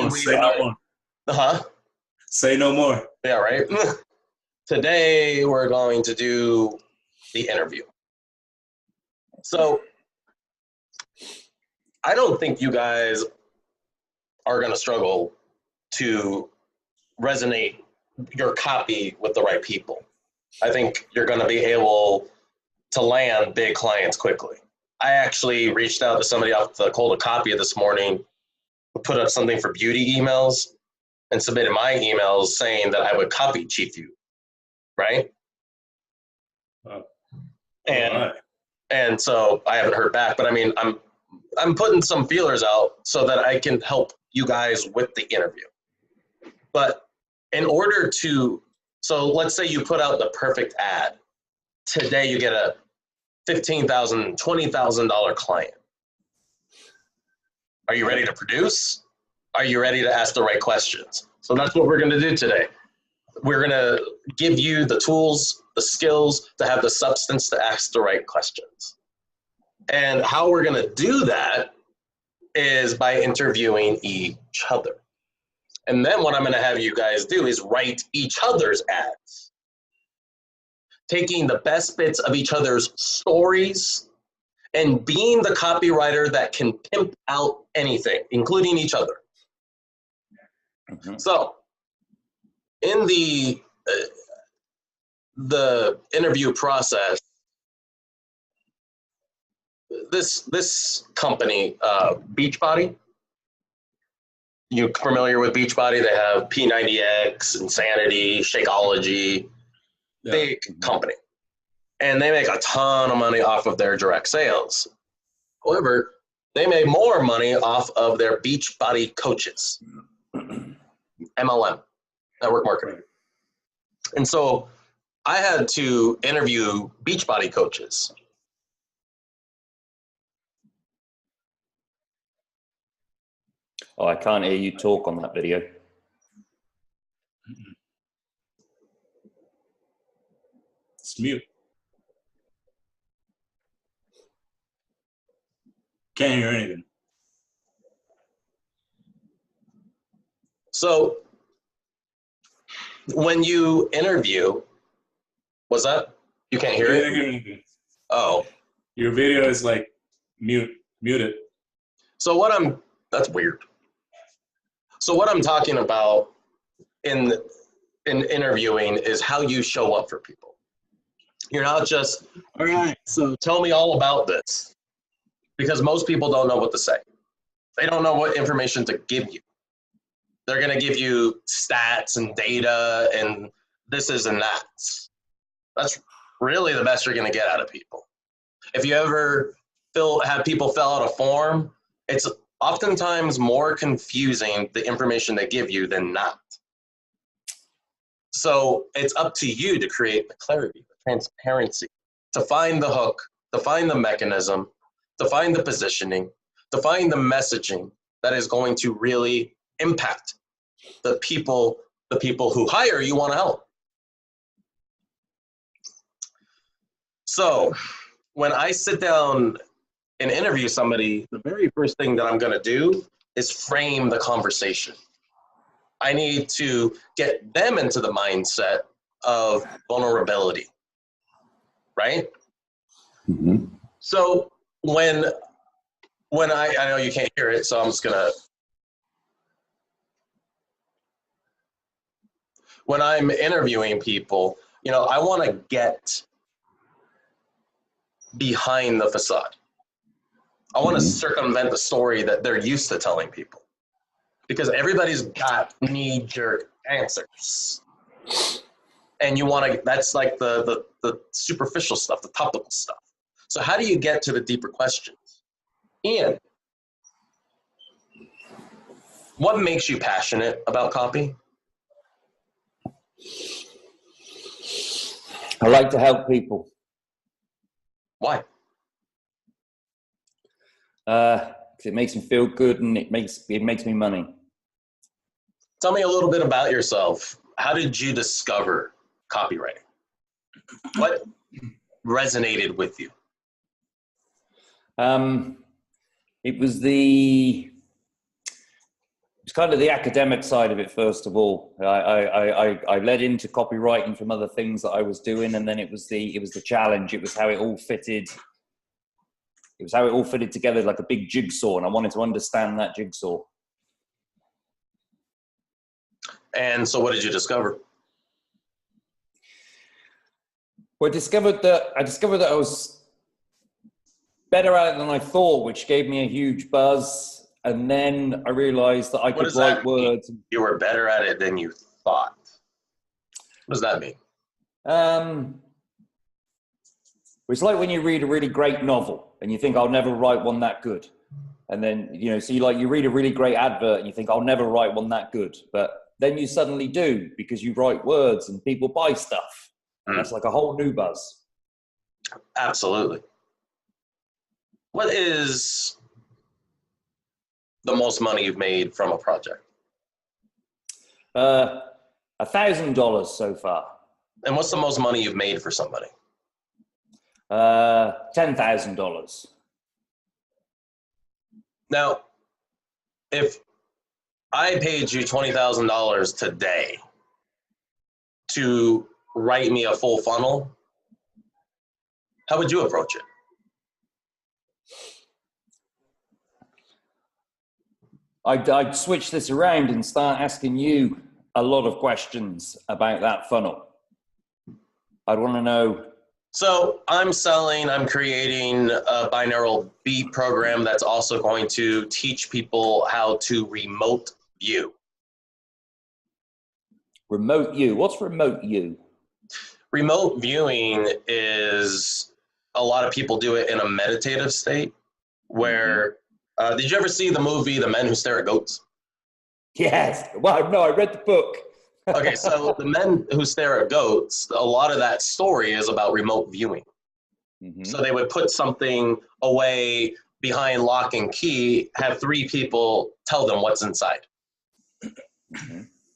main reason. Say no more. Huh? Say no more. Yeah, right? Today, we're going to do the interview. So, I don't think you guys are going to struggle to resonate your copy with the right people. I think you're going to be able to land big clients quickly. I actually reached out to somebody off the Cold Copy this morning, put up something for beauty emails, and submitted my emails saying that I would copy chief you, right? And so I haven't heard back, but I mean, I'm putting some feelers out so that I can help you guys with the interview. But in order to, so let's say you put out the perfect ad. Today you get a $15,000, $20,000 client. Are you ready to produce? Are you ready to ask the right questions? So that's what we're going to do today. We're going to give you the tools, the skills to have the substance to ask the right questions. And how we're going to do that is by interviewing each other. And then what I'm going to have you guys do is write each other's ads, taking the best bits of each other's stories and being the copywriter that can pimp out anything, including each other. Mm-hmm. So in the interview process, this company, Beachbody, you familiar with Beachbody? They have P90X, Insanity, Shakeology, big company. And they make a ton of money off of their direct sales. However, they make more money off of their Beachbody coaches, MLM, network marketing. And so I had to interview Beachbody coaches. Oh, I can't hear you talk on that video. It's mute. Can't hear anything. So when you interview, what's that? You can't hear it? Hear anything. Oh. Your video is like muted. So that's weird. So what I'm talking about in interviewing is how you show up for people. You're not just, all right, so tell me all about this. Because most people don't know what to say. They don't know what information to give you. They're going to give you stats and data and this is and that's. That's really the best you're going to get out of people. If you ever have people fill out a form, it's oftentimes more confusing, the information they give you, than not. So it's up to you to create the clarity, the transparency, to find the hook, to find the mechanism, to find the positioning, to find the messaging that is going to really impact the people who hire you want to help. So when I sit down and interview somebody, the very first thing that I'm going to do is frame the conversation. I need to get them into the mindset of vulnerability, right? Mm-hmm. So when I know you can't hear it, so I'm just gonna, when I'm interviewing people, I want to get behind the facade. I want to circumvent the story that they're used to telling people, because everybody's got knee-jerk answers, and you want to. That's like the superficial stuff, the topical stuff. So how do you get to the deeper questions? Ian, what makes you passionate about copy? I like to help people. Why? It makes me feel good and it makes me money. Tell me a little bit about yourself. How did you discover copywriting? What resonated with you? It was the It's kind of the academic side of it, first of all. I led into copywriting from other things that I was doing, and then it was the challenge. It was how it all fitted. It was how it all fitted together like a big jigsaw, and I wanted to understand that jigsaw. And so what did you discover? Well, I discovered that I was better at it than I thought, which gave me a huge buzz. And then I realized that I could write words. You were better at it than you thought. What does that mean? It's like when you read a really great novel and you think, I'll never write one that good. And then, so you read a really great advert and you think, I'll never write one that good. But then you suddenly do, because you write words and people buy stuff. And that's like a whole new buzz. Absolutely. What is the most money you've made from a project? $1,000 so far. And what's the most money you've made for somebody? $10,000. Now, if I paid you $20,000 today to write me a full funnel, how would you approach it? I'd switch this around and start asking you a lot of questions about that funnel. I'd want to know. So I'm creating a binaural beat program that's also going to teach people how to remote view. Remote view? What's remote view? Remote viewing is, a lot of people do it in a meditative state where, did you ever see the movie The Men Who Stare at Goats? Yes. Well, no, I read the book. Okay, so The Men Who Stare at Goats, a lot of that story is about remote viewing. So they would put something away behind lock and key, have three people tell them what's inside.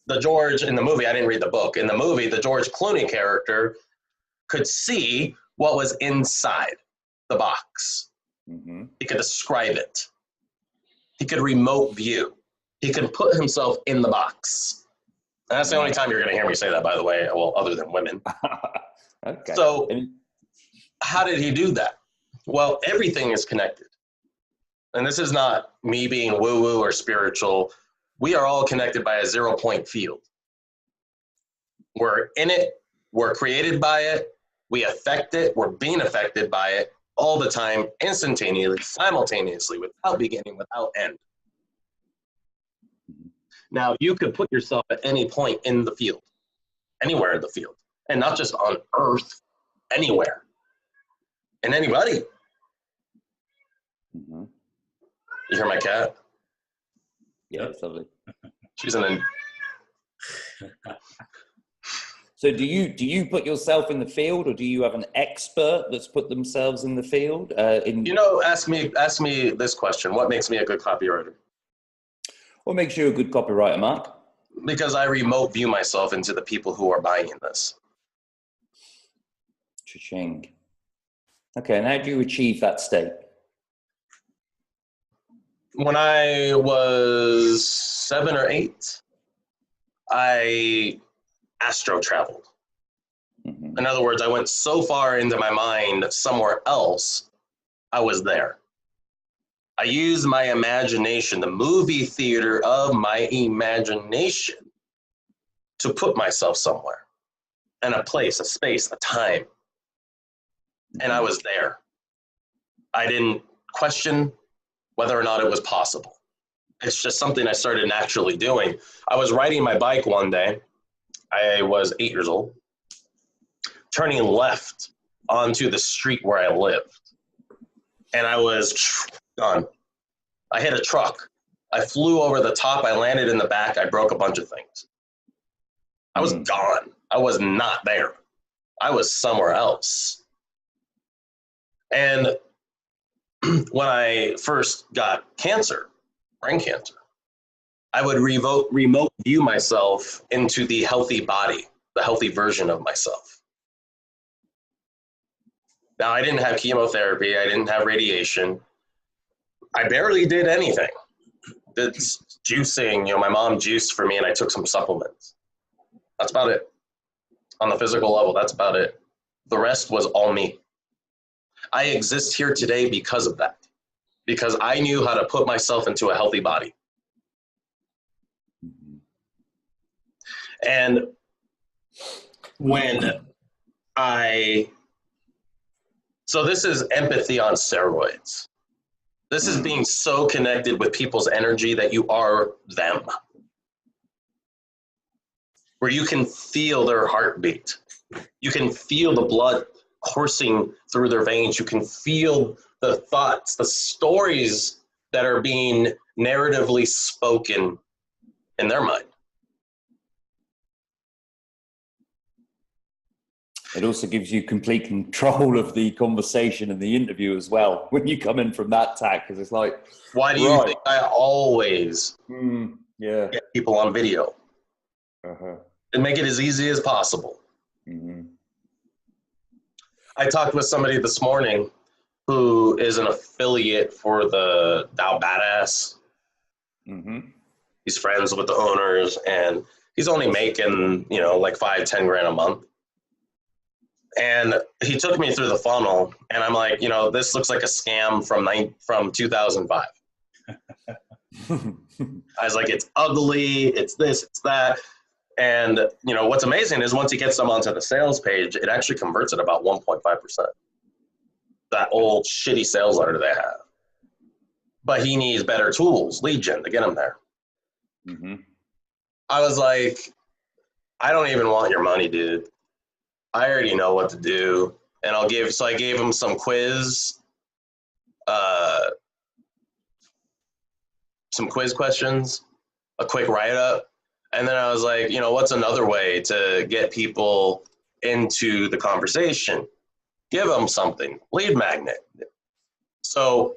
The George, in the movie, I didn't read the book. In the movie, the George Clooney character could see what was inside the box. He could describe it. He could remote view. He could put himself in the box. And that's the only time you're going to hear me say that, by the way, well, other than women. Okay. So how did he do that? Well, everything is connected. And this is not me being woo-woo or spiritual. We are all connected by a 0-point field. We're in it. We're created by it. We affect it. We're being affected by it all the time, instantaneously, simultaneously, without beginning, without end. Now, you could put yourself at any point in the field, anywhere in the field, and not just on Earth, anywhere, and anybody. You hear my cat? Yeah, it's lovely. She's an. So do you put yourself in the field, or do you have an expert that's put themselves in the field? Ask me this question: what makes me a good copywriter? What makes you a good copywriter, Mark? Because I remote view myself into the people who are buying this. Cha-ching. Okay, and how do you achieve that state? When I was 7 or 8, I astro traveled. In other words, I went so far into my mind somewhere else, I was there. I used my imagination, the movie theater of my imagination, to put myself somewhere, in a place, a space, a time. And I was there. I didn't question whether or not it was possible. It's just something I started naturally doing. I was riding my bike one day. I was 8 years old, turning left onto the street where I lived. And I was gone. I hit a truck. I flew over the top. I landed in the back. I broke a bunch of things. I was gone. I was not there. I was somewhere else. And when I first got cancer, brain cancer, I would remote view myself into the healthy body, the healthy version of myself. Now, I didn't have chemotherapy. I didn't have radiation. I barely did anything. It's juicing, my mom juiced for me and I took some supplements. That's about it. On the physical level, that's about it. The rest was all me. I exist here today because of that. Because I knew how to put myself into a healthy body. And so this is empathy on steroids. This is being so connected with people's energy that you are them. Where you can feel their heartbeat. You can feel the blood coursing through their veins. You can feel the thoughts, the stories that are being narratively spoken in their mind. It also gives you complete control of the conversation and the interview as well when you come in from that tack, because it's like, why do you think I always get people on video? And make it as easy as possible. I talked with somebody this morning who is an affiliate for the Dow Badass. He's friends with the owners, and he's only making, like 5-10 grand a month. And he took me through the funnel, and I'm like, this looks like a scam from 2005. I was like, it's ugly, it's this, it's that. And, what's amazing is once he gets them onto the sales page, it actually converts at about 1.5%. That old shitty sales letter they have. But he needs better tools, lead gen, to get him there. I was like, I don't even want your money, dude. I already know what to do. And I gave him some quiz questions, a quick write-up. And then I was like, what's another way to get people into the conversation? Give them something, lead magnet. So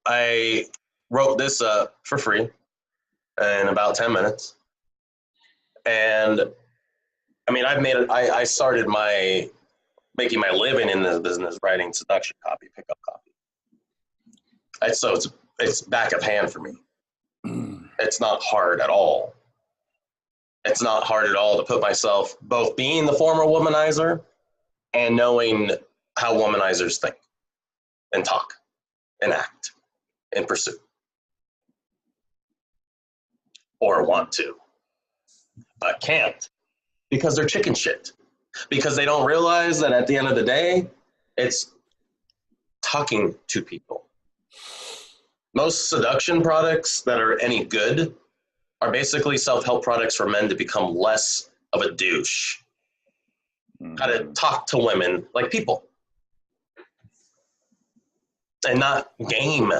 I wrote this up for free in about 10 minutes. And I started making my living in this business writing seduction copy, pickup copy. So it's back of hand for me. It's not hard at all. It's not hard at all to put myself, both being the former womanizer and knowing how womanizers think and talk and act and pursue. Or want to, but can't, because they're chicken shit. Because they don't realize that at the end of the day, it's talking to people. Most seduction products that are any good are basically self-help products for men to become less of a douche. How to talk to women like people. And not game.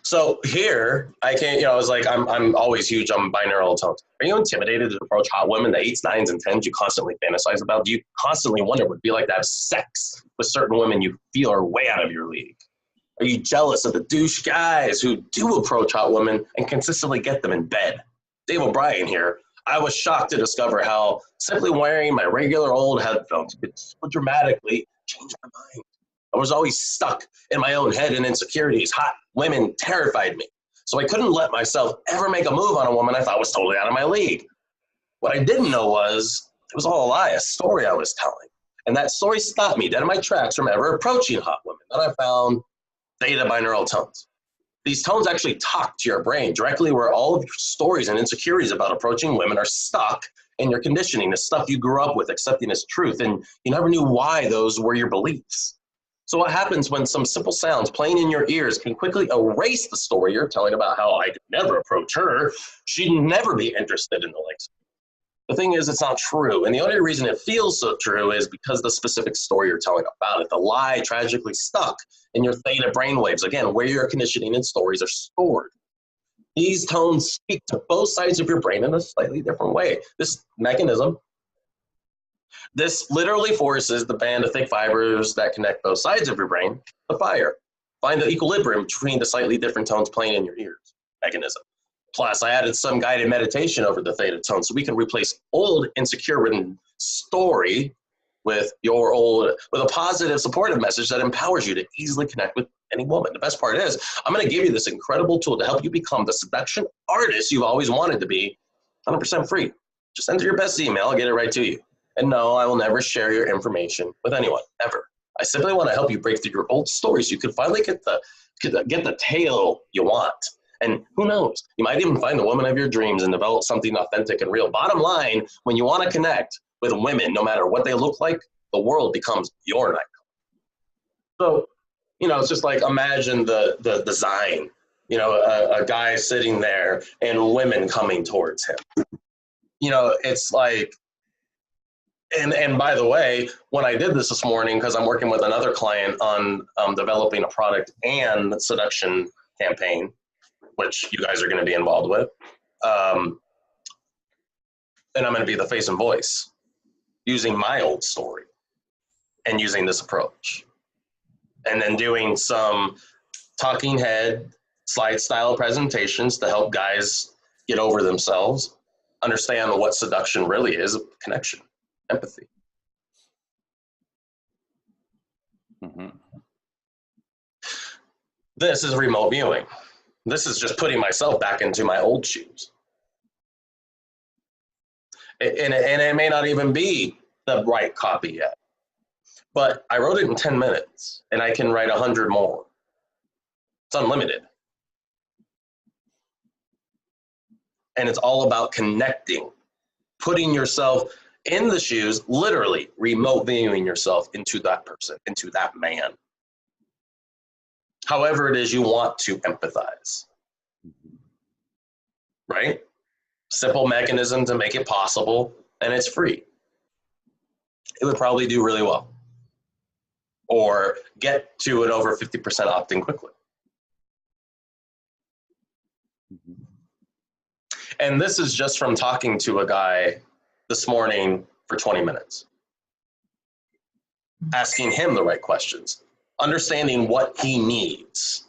So here, I was like, I'm always huge on binaural tones. Are you intimidated to approach hot women, the 8s, 9s, and 10s you constantly fantasize about? Do you constantly wonder what it would be like to have sex with certain women you feel are way out of your league? Are you jealous of the douche guys who do approach hot women and consistently get them in bed? Dave O'Brien here. I was shocked to discover how simply wearing my regular old headphones could so dramatically change my mind. I was always stuck in my own head and insecurities. Hot women terrified me. So I couldn't let myself ever make a move on a woman I thought was totally out of my league. What I didn't know was it was all a lie, a story I was telling. And that story stopped me dead in my tracks from ever approaching hot women. Then I found theta binaural tones. These tones actually talk to your brain directly where all of your stories and insecurities about approaching women are stuck in your conditioning, the stuff you grew up with accepting as truth, and you never knew why those were your beliefs. So what happens when some simple sounds playing in your ears can quickly erase the story you're telling about how I could never approach her, she'd never be interested in the likes of me. The thing is, it's not true. And the only reason it feels so true is because the specific story you're telling about it. The lie tragically stuck in your theta brainwaves, again, where your conditioning and stories are stored. These tones speak to both sides of your brain in a slightly different way. This mechanism, this literally forces the band of thick fibers that connect both sides of your brain to fire. Find the equilibrium between the slightly different tones playing in your ears. Mechanism. Plus, I added some guided meditation over the theta tone so we can replace old insecure written story with a positive supportive message that empowers you to easily connect with any woman. The best part is I'm going to give you this incredible tool to help you become the seduction artist you've always wanted to be, 100% free. Just enter your best email. I'll get it right to you. And no, I will never share your information with anyone, ever. I simply want to help you break through your old stories so you can finally get the tale you want. And who knows, you might even find the woman of your dreams and develop something authentic and real. Bottom line, when you want to connect with women, no matter what they look like, the world becomes your nightclub. So, it's just like, imagine the design, a guy sitting there and women coming towards him. It's like, and by the way, when I did this morning, because I'm working with another client on developing a product and seduction campaign, which you guys are going to be involved with, and I'm going to be the face and voice using my old story and using this approach. And then doing some talking head slide style presentations to help guys get over themselves, understand what seduction really is, connection, empathy. Mm-hmm. This is remote viewing. This is just putting myself back into my old shoes. And it may not even be the right copy yet. But I wrote it in 10 minutes, and I can write 100 more. It's unlimited. And it's all about connecting, putting yourself in the shoes, literally remote viewing yourself into that person, into that man. However it is you want to empathize. Right? Simple mechanism to make it possible, and it's free. It would probably do really well. Or get to an over 50% opt-in quickly. And this is just from talking to a guy this morning for 20 minutes. Asking him the right questions. Understanding what he needs.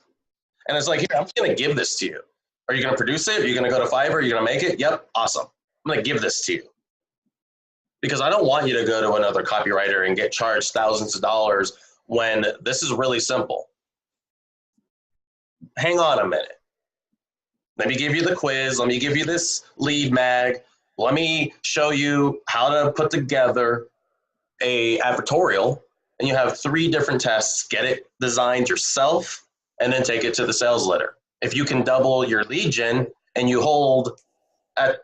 And it's like, here, I'm going to give this to you. Are you going to produce it? Are you going to go to Fiverr? Are you going to make it? Yep, awesome. I'm going to give this to you. Because I don't want you to go to another copywriter and get charged thousands of dollars when this is really simple. Hang on a minute. Let me give you the quiz. Let me give you this lead mag. Let me show you how to put together a advertorial. And you have 3 different tests. Get it designed yourself and then take it to the sales letter. If you can double your lead gen and you hold at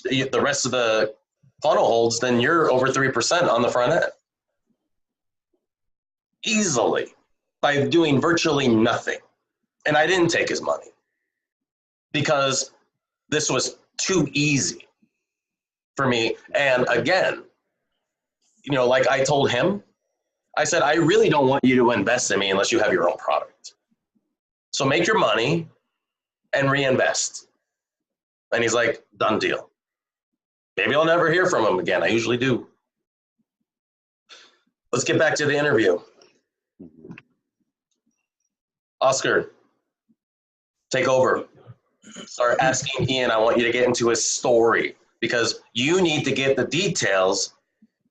the rest of the funnel holds, then you're over 3% on the front end. Easily, by doing virtually nothing. And I didn't take his money because this was too easy for me. And again, like I told him, I said, I really don't want you to invest in me unless you have your own product. So make your money and reinvest. And he's like, done deal. Maybe I'll never hear from him again. I usually do. Let's get back to the interview. Oscar, take over. Start asking Ian, I want you to get into his story because you need to get the details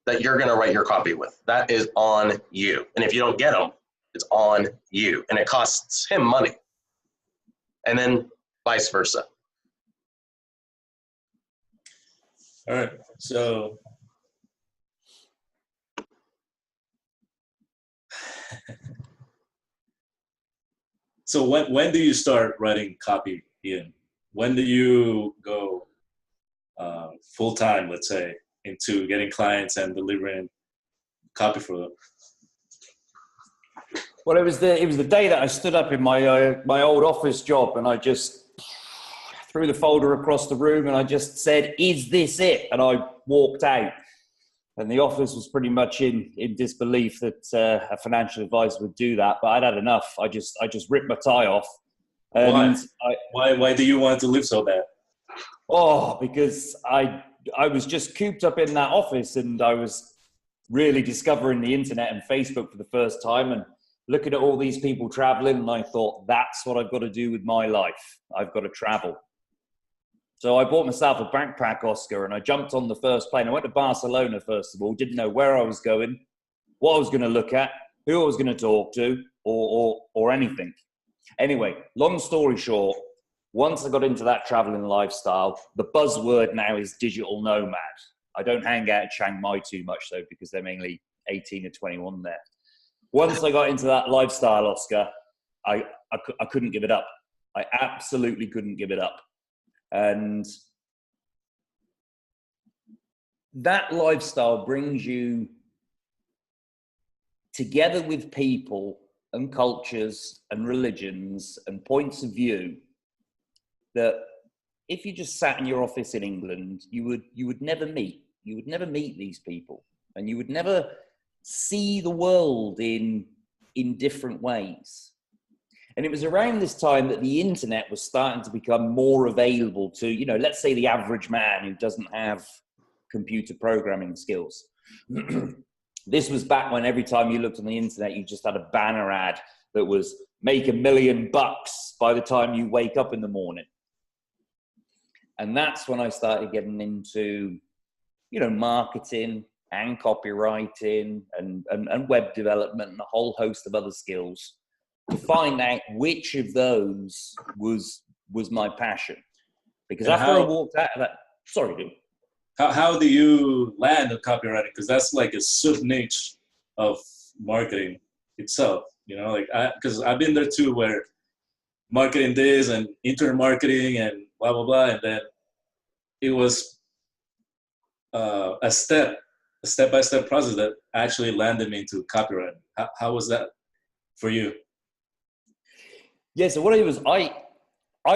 that you're going to write your copy with. That is on you. And if you don't get them, it's on you. And it costs him money. And then vice versa. All right. So when do you start writing copy, Ian? When do you go full time, let's say, into getting clients and delivering copy for them? Well, it was the day that I stood up in my old office job, and I just threw the folder across the room, and I just said, "Is this it?" And I walked out, and the office was pretty much in disbelief that a financial advisor would do that. But I'd had enough. I just ripped my tie off. And Why do you want to live so bad? Oh, because I was just cooped up in that office, and I was really discovering the internet and Facebook for the first time, and looking at all these people traveling, and I thought, that's what I've got to do with my life. I've got to travel. So I bought myself a backpack, Oscar, and I jumped on the first plane. I went to Barcelona, first of all, didn't know where I was going, what I was going to look at, who I was going to talk to. or anything. Anyway, long story short, once I got into that traveling lifestyle, the buzzword now is digital nomad. I don't hang out in Chiang Mai too much though, because they're mainly 18 to 21 there. Once I got into that lifestyle, Oscar, I couldn't give it up. I absolutely couldn't give it up. And that lifestyle brings you together with people and cultures and religions and points of view that if you just sat in your office in England, you would never meet. You would never meet these people, and you would never see the world in different ways. And it was around this time that the internet was starting to become more available to, you know, let's say the average man who doesn't have computer programming skills. This was back when every time you looked on the internet, you just had a banner ad that was make $1 million by the time you wake up in the morning. And that's when I started getting into, you know, marketing and copywriting and web development and a whole host of other skills to find out which of those was my passion. Because after I walked out of that, sorry, dude. How do you land on copywriting? Because that's like a sub niche of marketing itself, you know, like because I've been there too, where marketing this and internet marketing and blah, blah, blah. And then it was a step-by-step process that actually landed me into copywriting. How was that for you? Yeah, so what I did was I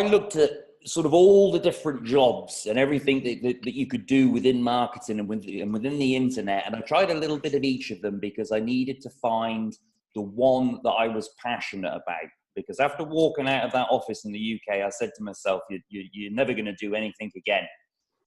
looked at sort of all the different jobs and everything that you could do within marketing and within the internet. And I tried a little bit of each of them because I needed to find the one that I was passionate about. Because after walking out of that office in the UK, I said to myself, you're never going to do anything again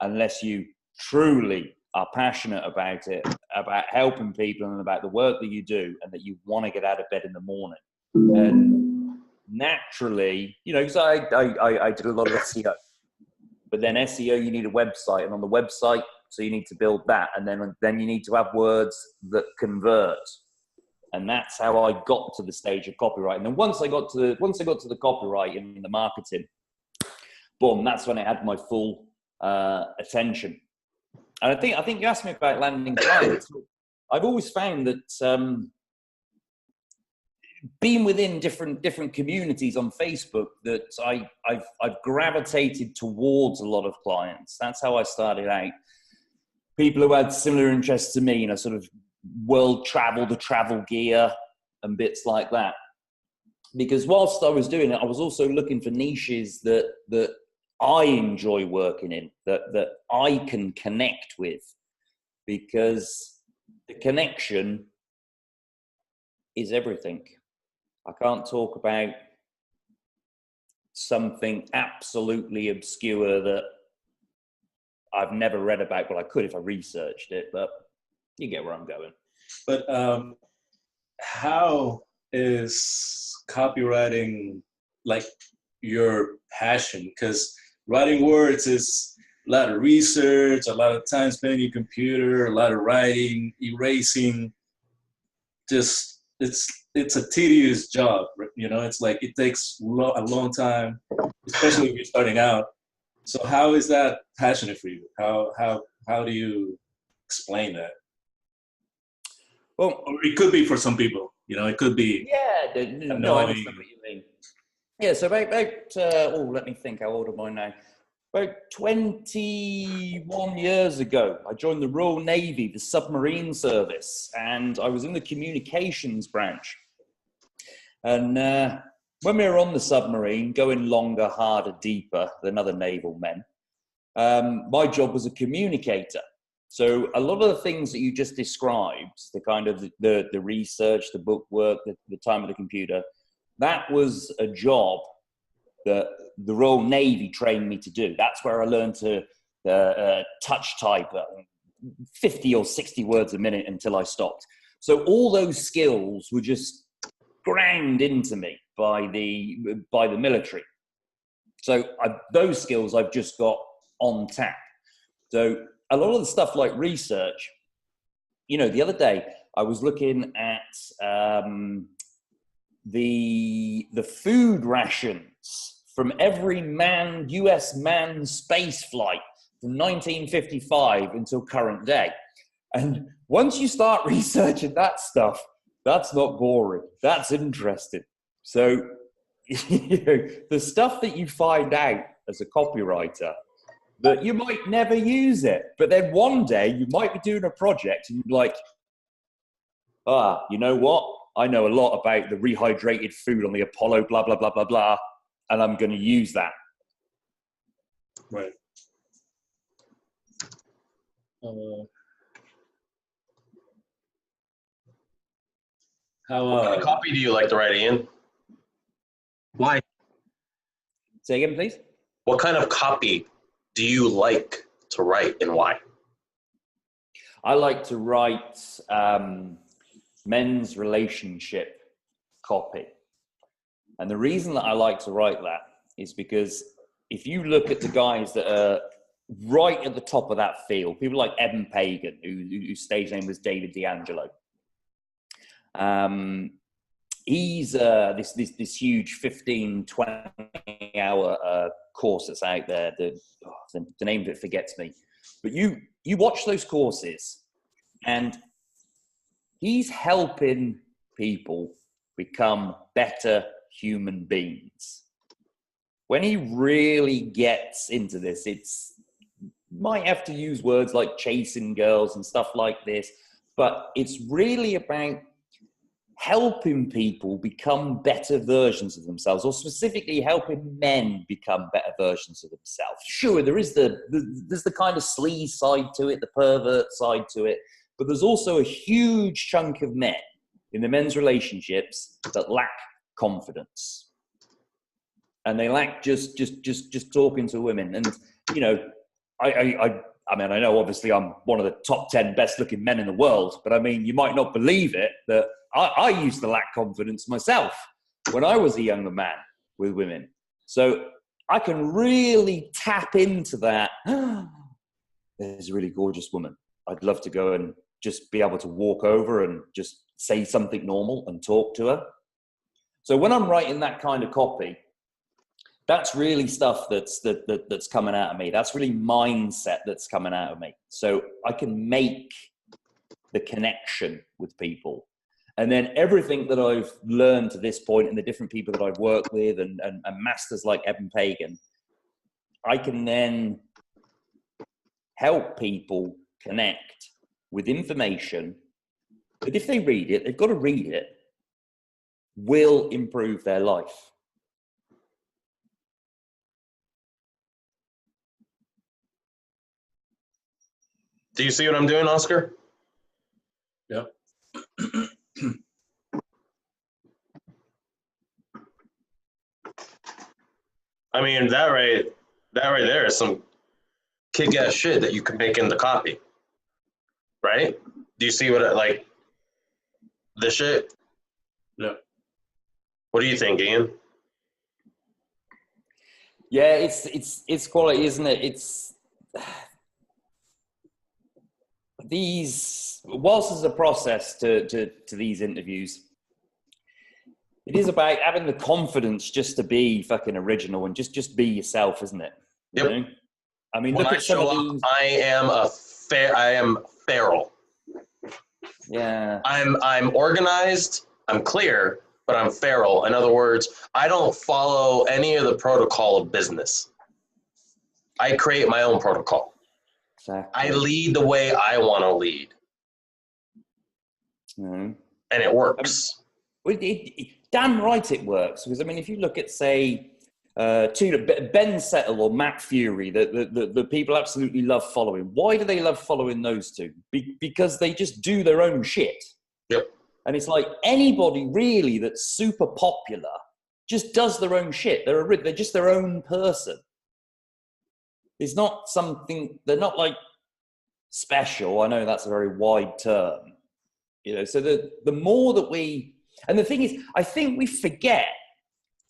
unless you truly are passionate about it, about helping people and about the work that you do, and that you want to get out of bed in the morning. And naturally, you know, because I did a lot of SEO, but then SEO, you need a website, and on the website, so you need to build that, and then you need to have words that convert, and that's how I got to the stage of copywriting. And then once I got to the copywriting and the marketing, boom, that's when I had my full attention. And I think you asked me about landing clients. I've always found that being within different communities on Facebook, that I've gravitated towards a lot of clients. That's how I started out. People who had similar interests to me, you know, sort of world travel, the travel gear and bits like that. Because whilst I was doing it, I was also looking for niches that I enjoy working in, that I can connect with, because the connection is everything. I can't talk about something absolutely obscure that I've never read about. Well, I could if I researched it, but you get where I'm going. But how is copywriting like your passion? Because writing words is a lot of research, a lot of time spent on your computer, a lot of writing, erasing. Just it's a tedious job, you know. It's like it takes a long time, especially if you're starting out. So how is that passionate for you? How do you explain that? Well, or it could be for some people, you know. It could be. Yeah, no, I understand what you mean. Yeah, so about let me think, how old am I now? About 21 years ago, I joined the Royal Navy, the submarine service, and I was in the communications branch. And when we were on the submarine, going longer, harder, deeper than other naval men, my job was a communicator. So a lot of the things that you just described, the kind of the research, the book work, the time of the computer, that was a job that the Royal Navy trained me to do. That's where I learned to touch type 50 or 60 words a minute until I stopped. So all those skills were just ground into me by the military. So those skills I've just got on tap. So a lot of the stuff like research, you know, the other day I was looking at the food rations from every US manned space flight from 1955 until current day. And once you start researching that stuff, that's not boring. That's interesting. So the stuff that you find out as a copywriter, that you might never use it, but then one day you might be doing a project and you're like, you know what? I know a lot about the rehydrated food on the Apollo, blah, blah, blah, blah, blah, and I'm going to use that. Right. What kind of copy do you like to write, Ian? Why? Say again, please. What kind of copy do you like to write and why? I like to write men's relationship copy. And the reason that I like to write that is because if you look at the guys that are right at the top of that field, people like Evan Pagan, whose stage name was David D'Angelo. He's this huge 15, 20 hour course that's out there. The name of it forgets me. But you watch those courses and he's helping people become better human beings. When he really gets into this, might have to use words like chasing girls and stuff like this, but it's really about helping people become better versions of themselves, or specifically helping men become better versions of themselves. Sure, there's the kind of sleaze side to it, the pervert side to it, but there's also a huge chunk of men in the men's relationships that lack confidence. And they lack just talking to women. And, you know, I mean, I know obviously I'm one of the top 10 best looking men in the world, but I mean, you might not believe it, that I used to lack confidence myself when I was a younger man with women. So I can really tap into that. There's a really gorgeous woman. I'd love to go and just be able to walk over and just say something normal and talk to her. So when I'm writing that kind of copy, that's really stuff that's coming out of me. That's really mindset that's coming out of me. So I can make the connection with people. And then everything that I've learned to this point and the different people that I've worked with and masters like Evan Pagan, I can then help people connect with information that if they read it, they've got to read it, will improve their life. Do you see what I'm doing, Oscar? Yep. I mean, that right there is some kick-ass shit that you can make into copy, right? Do you see what like this shit? Yeah. What do you think, Ian? Yeah, it's quality, isn't it? It's whilst there's a process to these interviews, it is about having the confidence just to be fucking original and just be yourself, isn't it? Yep. You know? I mean, When look I at some show of up, these. I am feral. Yeah. I'm organized, I'm clear, but I'm feral. In other words, I don't follow any of the protocol of business. I create my own protocol. Exactly. I lead the way I want to lead. Mm-hmm. And it works. Damn right it works. Because, I mean, if you look at, say, Ben Settle or Matt Fury, the people absolutely love following. Why do they love following those two? Because they just do their own shit. Yep. And it's like anybody really that's super popular just does their own shit. They're just their own person. It's not something, they're not like special. I know that's a very wide term. You know, so the more that and the thing is, I think we forget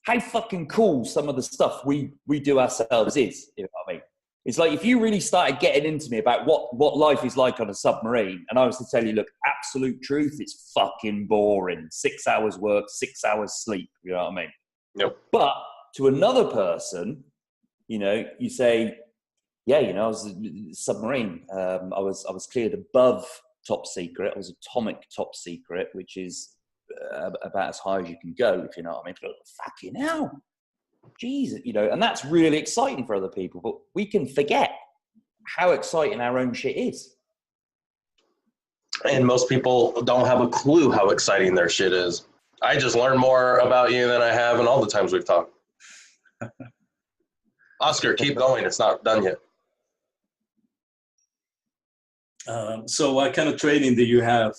how fucking cool some of the stuff we do ourselves is, you know what I mean? It's like if you really started getting into me about what life is like on a submarine, and I was to tell you, look, absolute truth, it's fucking boring. 6 hours work, 6 hours sleep. You know what I mean? Yep. But to another person, you know, you say, yeah, you know, I was a submarine. I was cleared above top secret. I was atomic top secret, which is about as high as you can go, if you know what I mean. But fucking hell. Jesus, you know, and that's really exciting for other people, but we can forget how exciting our own shit is. And most people don't have a clue how exciting their shit is. I just learned more about you than I have in all the times we've talked. Oscar, keep going. It's not done yet. So what kind of training do you have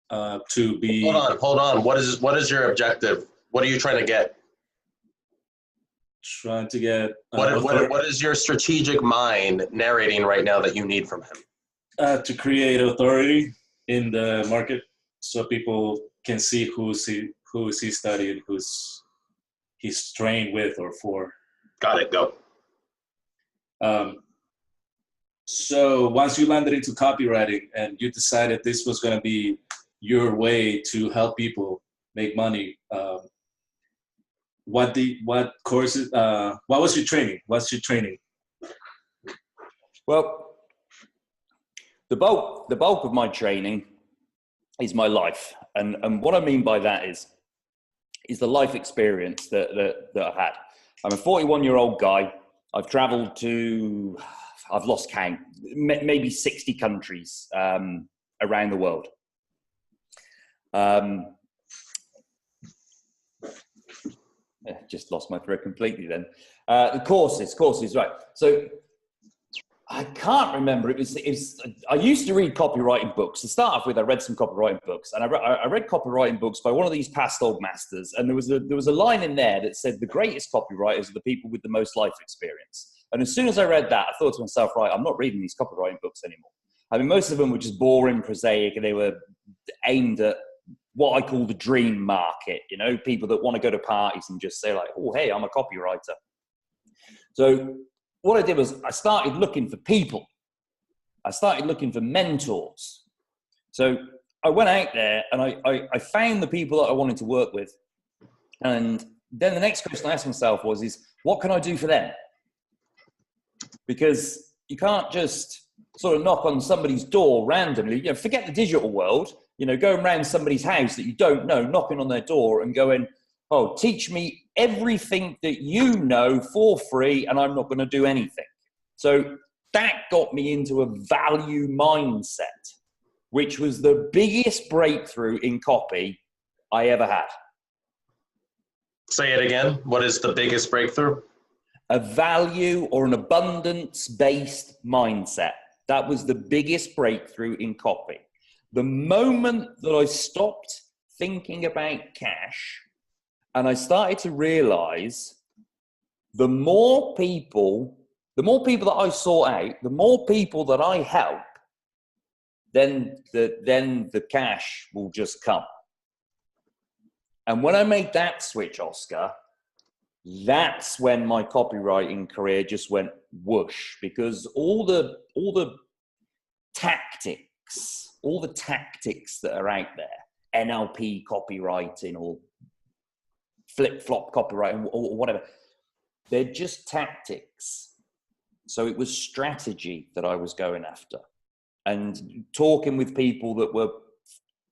to be? Hold on. What is your objective? What are you trying to get? Trying to get what is your strategic mind narrating right now that you need from him? To create authority in the market, so people can see who is he studied, who's he's trained with or for. Got it. Go. So once you landed into copywriting and you decided this was going to be your way to help people make money, what courses? What was your training? What's your training? Well, the bulk of my training is my life, and what I mean by that is the life experience that I've had. I'm a 41-year-old guy. I've traveled to, I've lost count, maybe 60 countries around the world. Just lost my thread completely then. The courses, right. So I can't remember. It was. I used to read copywriting books. To start off with, I read some copywriting books, and I read copywriting books by one of these past old masters. And there was a line in there that said, "The greatest copywriters are the people with the most life experience." And as soon as I read that, I thought to myself, right, I'm not reading these copywriting books anymore. I mean, most of them were just boring, prosaic, and they were aimed at what I call the dream market. You know, people that want to go to parties and just say like, "Oh, hey, I'm a copywriter." So what I did was I started looking for people. I started looking for mentors. So I went out there and I found the people that I wanted to work with. And then the next question I asked myself was, what can I do for them? Because you can't just sort of knock on somebody's door randomly. You know, forget the digital world. You know, going around somebody's house that you don't know, knocking on their door and going, "Oh, teach me everything that you know for free, and I'm not going to do anything." So that got me into a value mindset, which was the biggest breakthrough in copy I ever had. Say it again. What is the biggest breakthrough? A value or an abundance-based mindset. That was the biggest breakthrough in copy. The moment that I stopped thinking about cash, and I started to realize the more people that I sort out, the more people that I help, then the cash will just come. And when I made that switch, Oscar, that's when my copywriting career just went whoosh, because all the tactics that are out there, NLP copywriting or flip-flop copywriting or whatever, they're just tactics. So it was strategy that I was going after, and talking with people that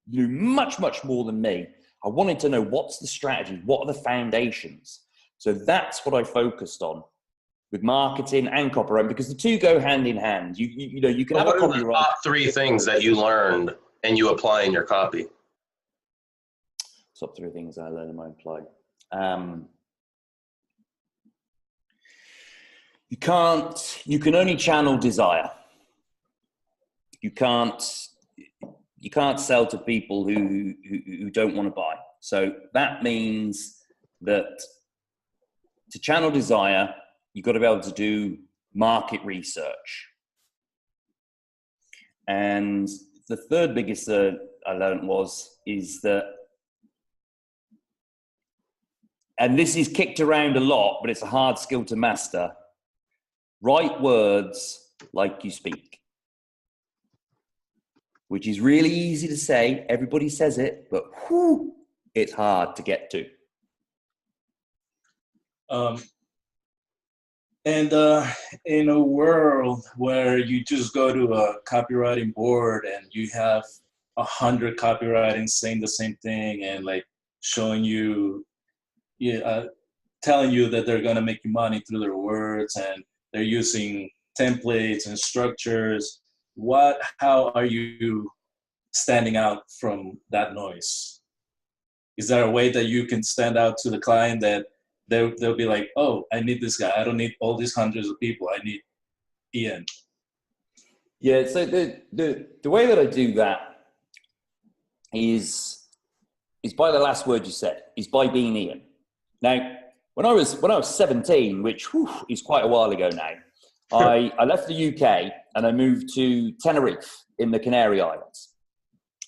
knew much, much more than me. I wanted to know, what's the strategy? What are the foundations? So that's what I focused on with marketing and copywriting, because the two go hand in hand. You know, you can have a copywriter. What are the top 3 things that you learned and you apply in your copy? Top 3 things I learned in my apply. You can only channel desire. You can't sell to people who don't want to buy. So that means that to channel desire, you've got to be able to do market research. And the third biggest I learned is that, and this is kicked around a lot, but it's a hard skill to master, Write words like you speak. Which is really easy to say. Everybody says it, but whew, it's hard to get to. And in a world where you just go to a copywriting board and you have 100 copywriting saying the same thing and like showing you, telling you that they're going to make you money through their words and they're using templates and structures, how are you standing out from that noise? Is there a way that you can stand out to the client that they'll be like, oh, I need this guy. I don't need all these hundreds of people. I need Ian. Yeah, so the way that I do that is by the last word you said, is by being Ian. Now, when I was 17, which is quite a while ago now, I left the UK and I moved to Tenerife in the Canary Islands.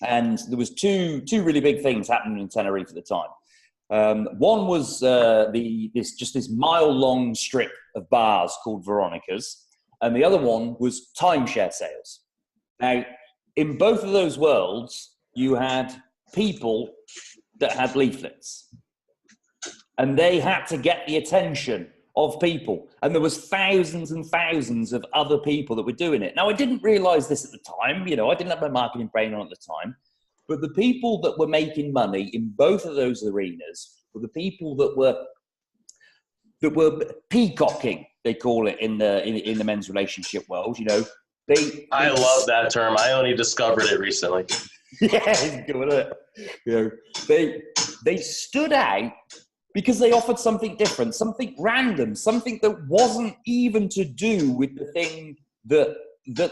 And there was two really big things happening in Tenerife at the time. One was this mile-long strip of bars called Veronica's, and the other one was timeshare sales. Now, in both of those worlds, you had people that had leaflets, and they had to get the attention of people, and there was thousands and thousands of other people that were doing it. Now, I didn't realize this at the time. I didn't have my marketing brain on at the time, but the people that were making money in both of those arenas were the people that were peacocking, they call it in the men's relationship world. I love that term. I only discovered it recently. Yeah, it's good, isn't it? They stood out because they offered something different, something random, something that wasn't even to do with the thing that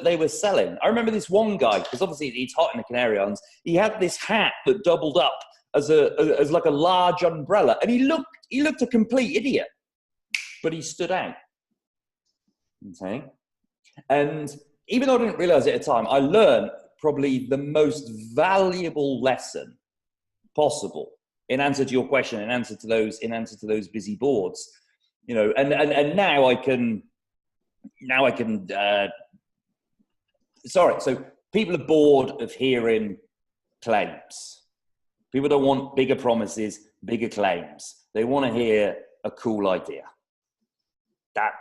they were selling. I remember this one guy, because obviously it's hot in the Canary Islands. He had this hat that doubled up as like a large umbrella, and he looked a complete idiot, but he stood out. Okay, and even though I didn't realize it at the time, I learned probably the most valuable lesson possible in answer to your question, in answer to those busy boards, and now I can. So people are bored of hearing claims. People don't want bigger promises, bigger claims. They want to hear a cool idea.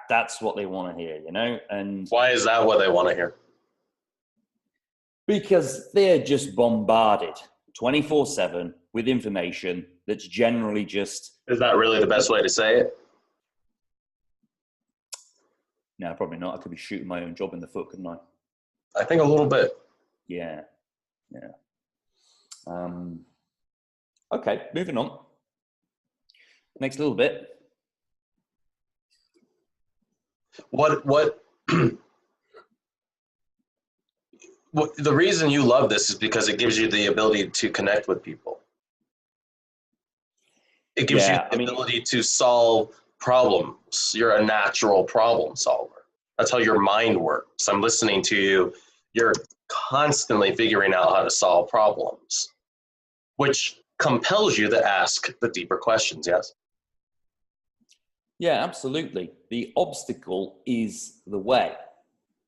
That's what they want to hear, And why is that what they want to hear? Because they're just bombarded 24/7 with information that's generally just... Is that really the best way to say it? No, probably not. I could be shooting my own job in the foot, couldn't I? I think a little bit. Yeah. Okay, moving on. Next little bit. What the reason you love this is because it gives you the ability to connect with people. It gives you the ability to solve problems. You're a natural problem solver. That's how your mind works. I'm listening to you. You're constantly figuring out how to solve problems, which compels you to ask the deeper questions, yes? Yeah, absolutely. The obstacle is the way.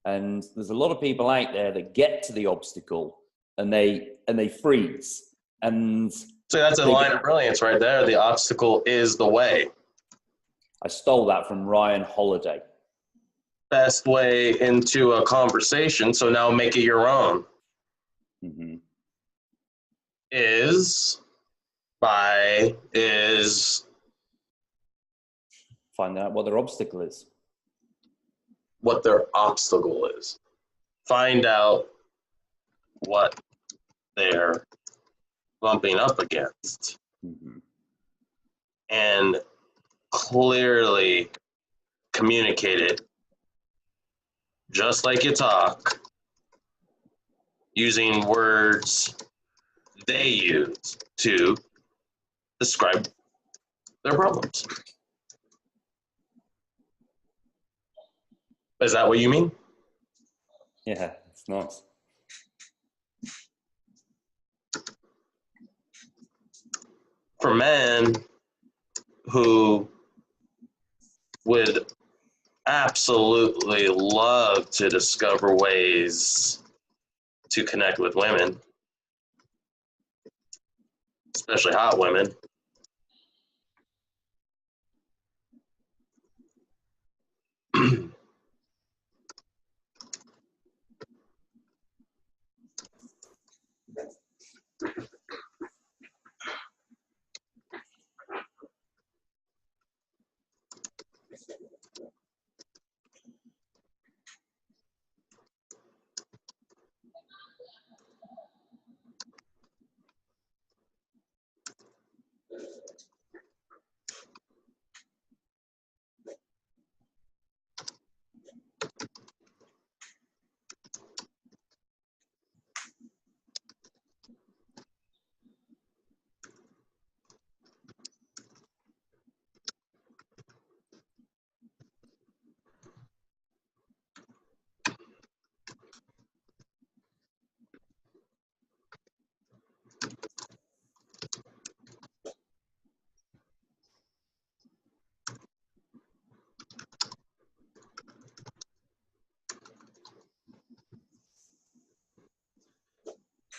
And there's a lot of people out there that get to the obstacle and they freeze. And so that's a line of brilliance right there. The obstacle is the way. I stole that from Ryan Holiday. Best way into a conversation, so now make it your own, is find out what their obstacle is. What their obstacle is. Find out what they're bumping up against. And clearly communicate it just like you talk, using words they use to describe their problems. Is that what you mean? Yeah, it's nice. For men who would absolutely love to discover ways to connect with women, especially hot women.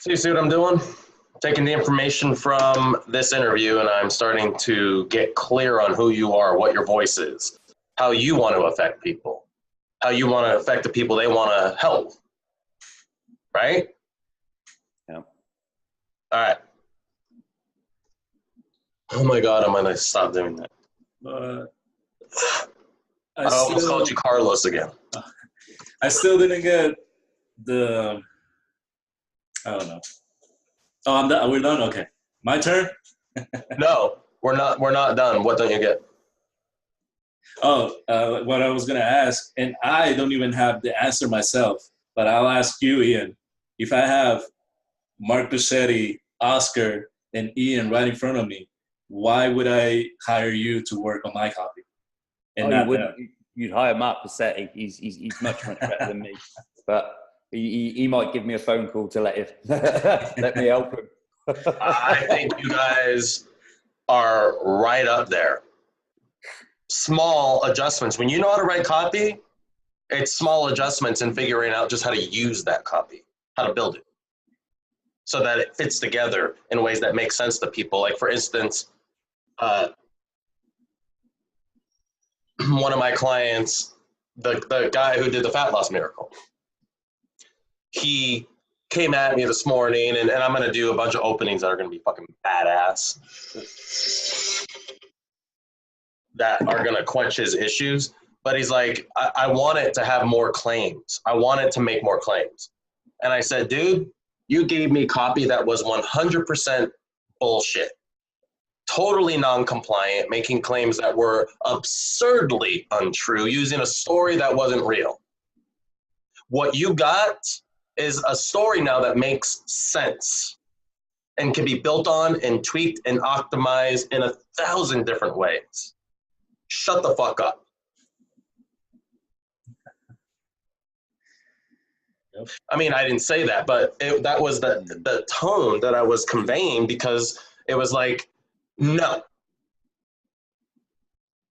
So you see what I'm doing? Taking the information from this interview and I'm starting to get clear on who you are, what your voice is, how you want to affect people, how you want to affect the people they want to help. Right? Yeah. All right. Oh my God, I'm going to stop doing that. I almost called you Carlos again. I still didn't get the, I don't know. Oh, I'm done. We're done? Okay. My turn? No, we're not done. What don't you get? What I was going to ask, and I don't even have the answer myself, but I'll ask you, Ian. If I have Mark Buschetti, Oscar, and Ian right in front of me, why would I hire you to work on my copy? And not them? You'd hire Mark Buschetti. He's much better than me. But he might give me a phone call to let me help him. I think you guys are right up there. Small adjustments. When you know how to write copy, it's small adjustments in figuring out just how to use that copy, how to build it, so that it fits together in ways that make sense to people. Like, for instance, one of my clients, the guy who did the fat loss miracle, he came at me this morning, and I'm going to do a bunch of openings that are going to be fucking badass, that are going to quench his issues. But he's like, I want it to have more claims. I want it to make more claims. And I said, dude, you gave me copy that was 100% bullshit, totally non-compliant, making claims that were absurdly untrue, using a story that wasn't real. What you got is a story now that makes sense and can be built on and tweaked and optimized in 1,000 different ways. Shut the fuck up. Yep. I mean, I didn't say that, but that was the tone that I was conveying, because it was like, no,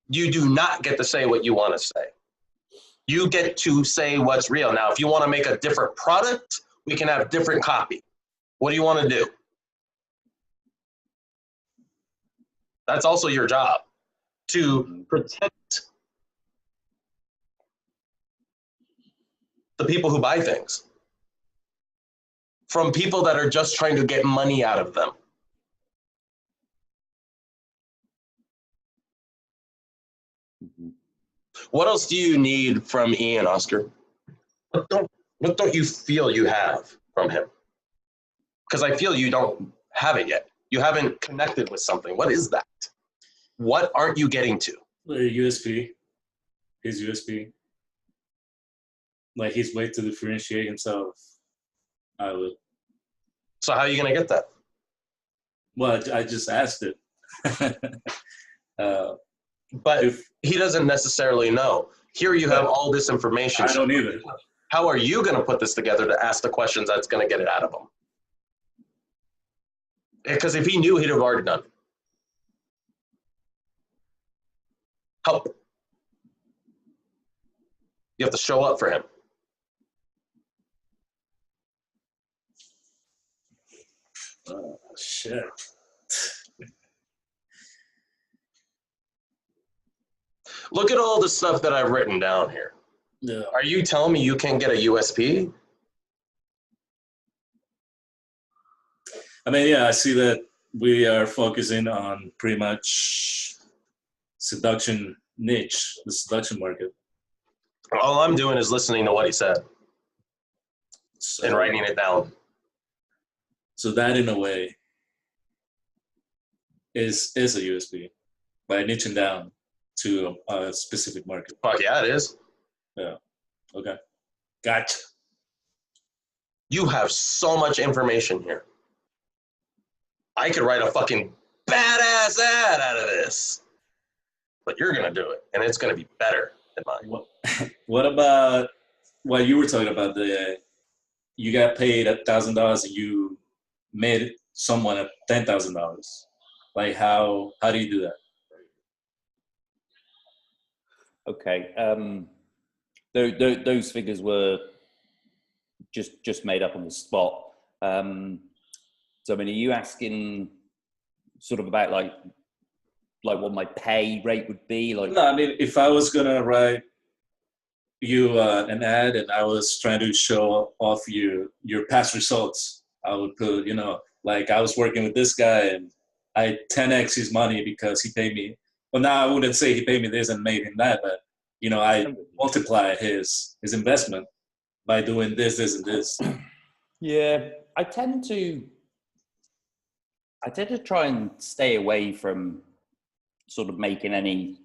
you do not get to say what you want to say. You get to say what's real. Now, if you want to make a different product, we can have different copy. What do you want to do? That's also your job, to protect the people who buy things from people that are just trying to get money out of them. Mm-hmm. What else do you need from Ian, Oscar? What don't you feel you have from him? Because I feel you don't have it yet. You haven't connected with something. What is that? What aren't you getting to? USP. His USP. Like his way to differentiate himself. I would. So how are you going to get that? Well, I just asked it. But he doesn't necessarily know. Here you have all this information. I don't either. How are you going to put this together to ask the questions that's going to get it out of him? Because if he knew, he'd have already done it. Help. You have to show up for him. Oh, shit. Look at all the stuff that I've written down here. Yeah. Are you telling me you can't get a USP? I mean, yeah, I see that we are focusing on pretty much seduction niche, the seduction market. All I'm doing is listening to what he said and writing it down. So that, in a way, is a USP by niching down to a specific market. Fuck yeah, it is. Yeah. Okay. Gotcha. You have so much information here. I could write a fucking badass ad out of this. But you're going to do it, and it's going to be better than mine. What about what you were talking about? You got paid $1,000 and you made someone $10,000. Like how do you do that? Okay. Those figures were just made up on the spot. So I mean, are you asking sort of about like what my pay rate would be? Like, no, I mean, if I was gonna write you an ad and I was trying to show off your past results, I would put, like I was working with this guy and I 10x his money because he paid me. Well, now I wouldn't say he paid me this and made him that, but I multiply his investment by doing this, and this. Yeah, I tend to try and stay away from sort of making any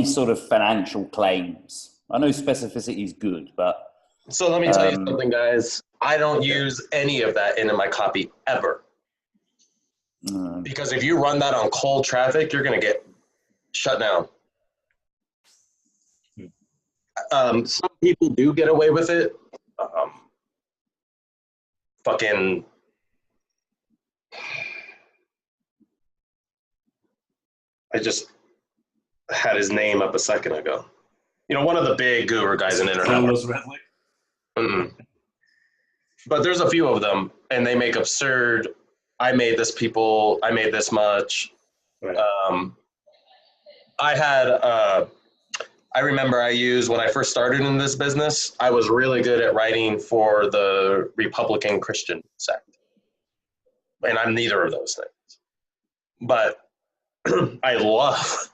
sort of financial claims. I know specificity is good, but so let me tell you something, guys. I don't use any of that into my copy ever. Because if you run that on cold traffic, you're going to get shut down. Some people do get away with it. I just had his name up a second ago. One of the big guru guys in internet. But there's a few of them, and they make absurd. I made this much. Right. I remember I used, when I first started in this business, I was really good at writing for the Republican Christian sect. And I'm neither of those things. But I love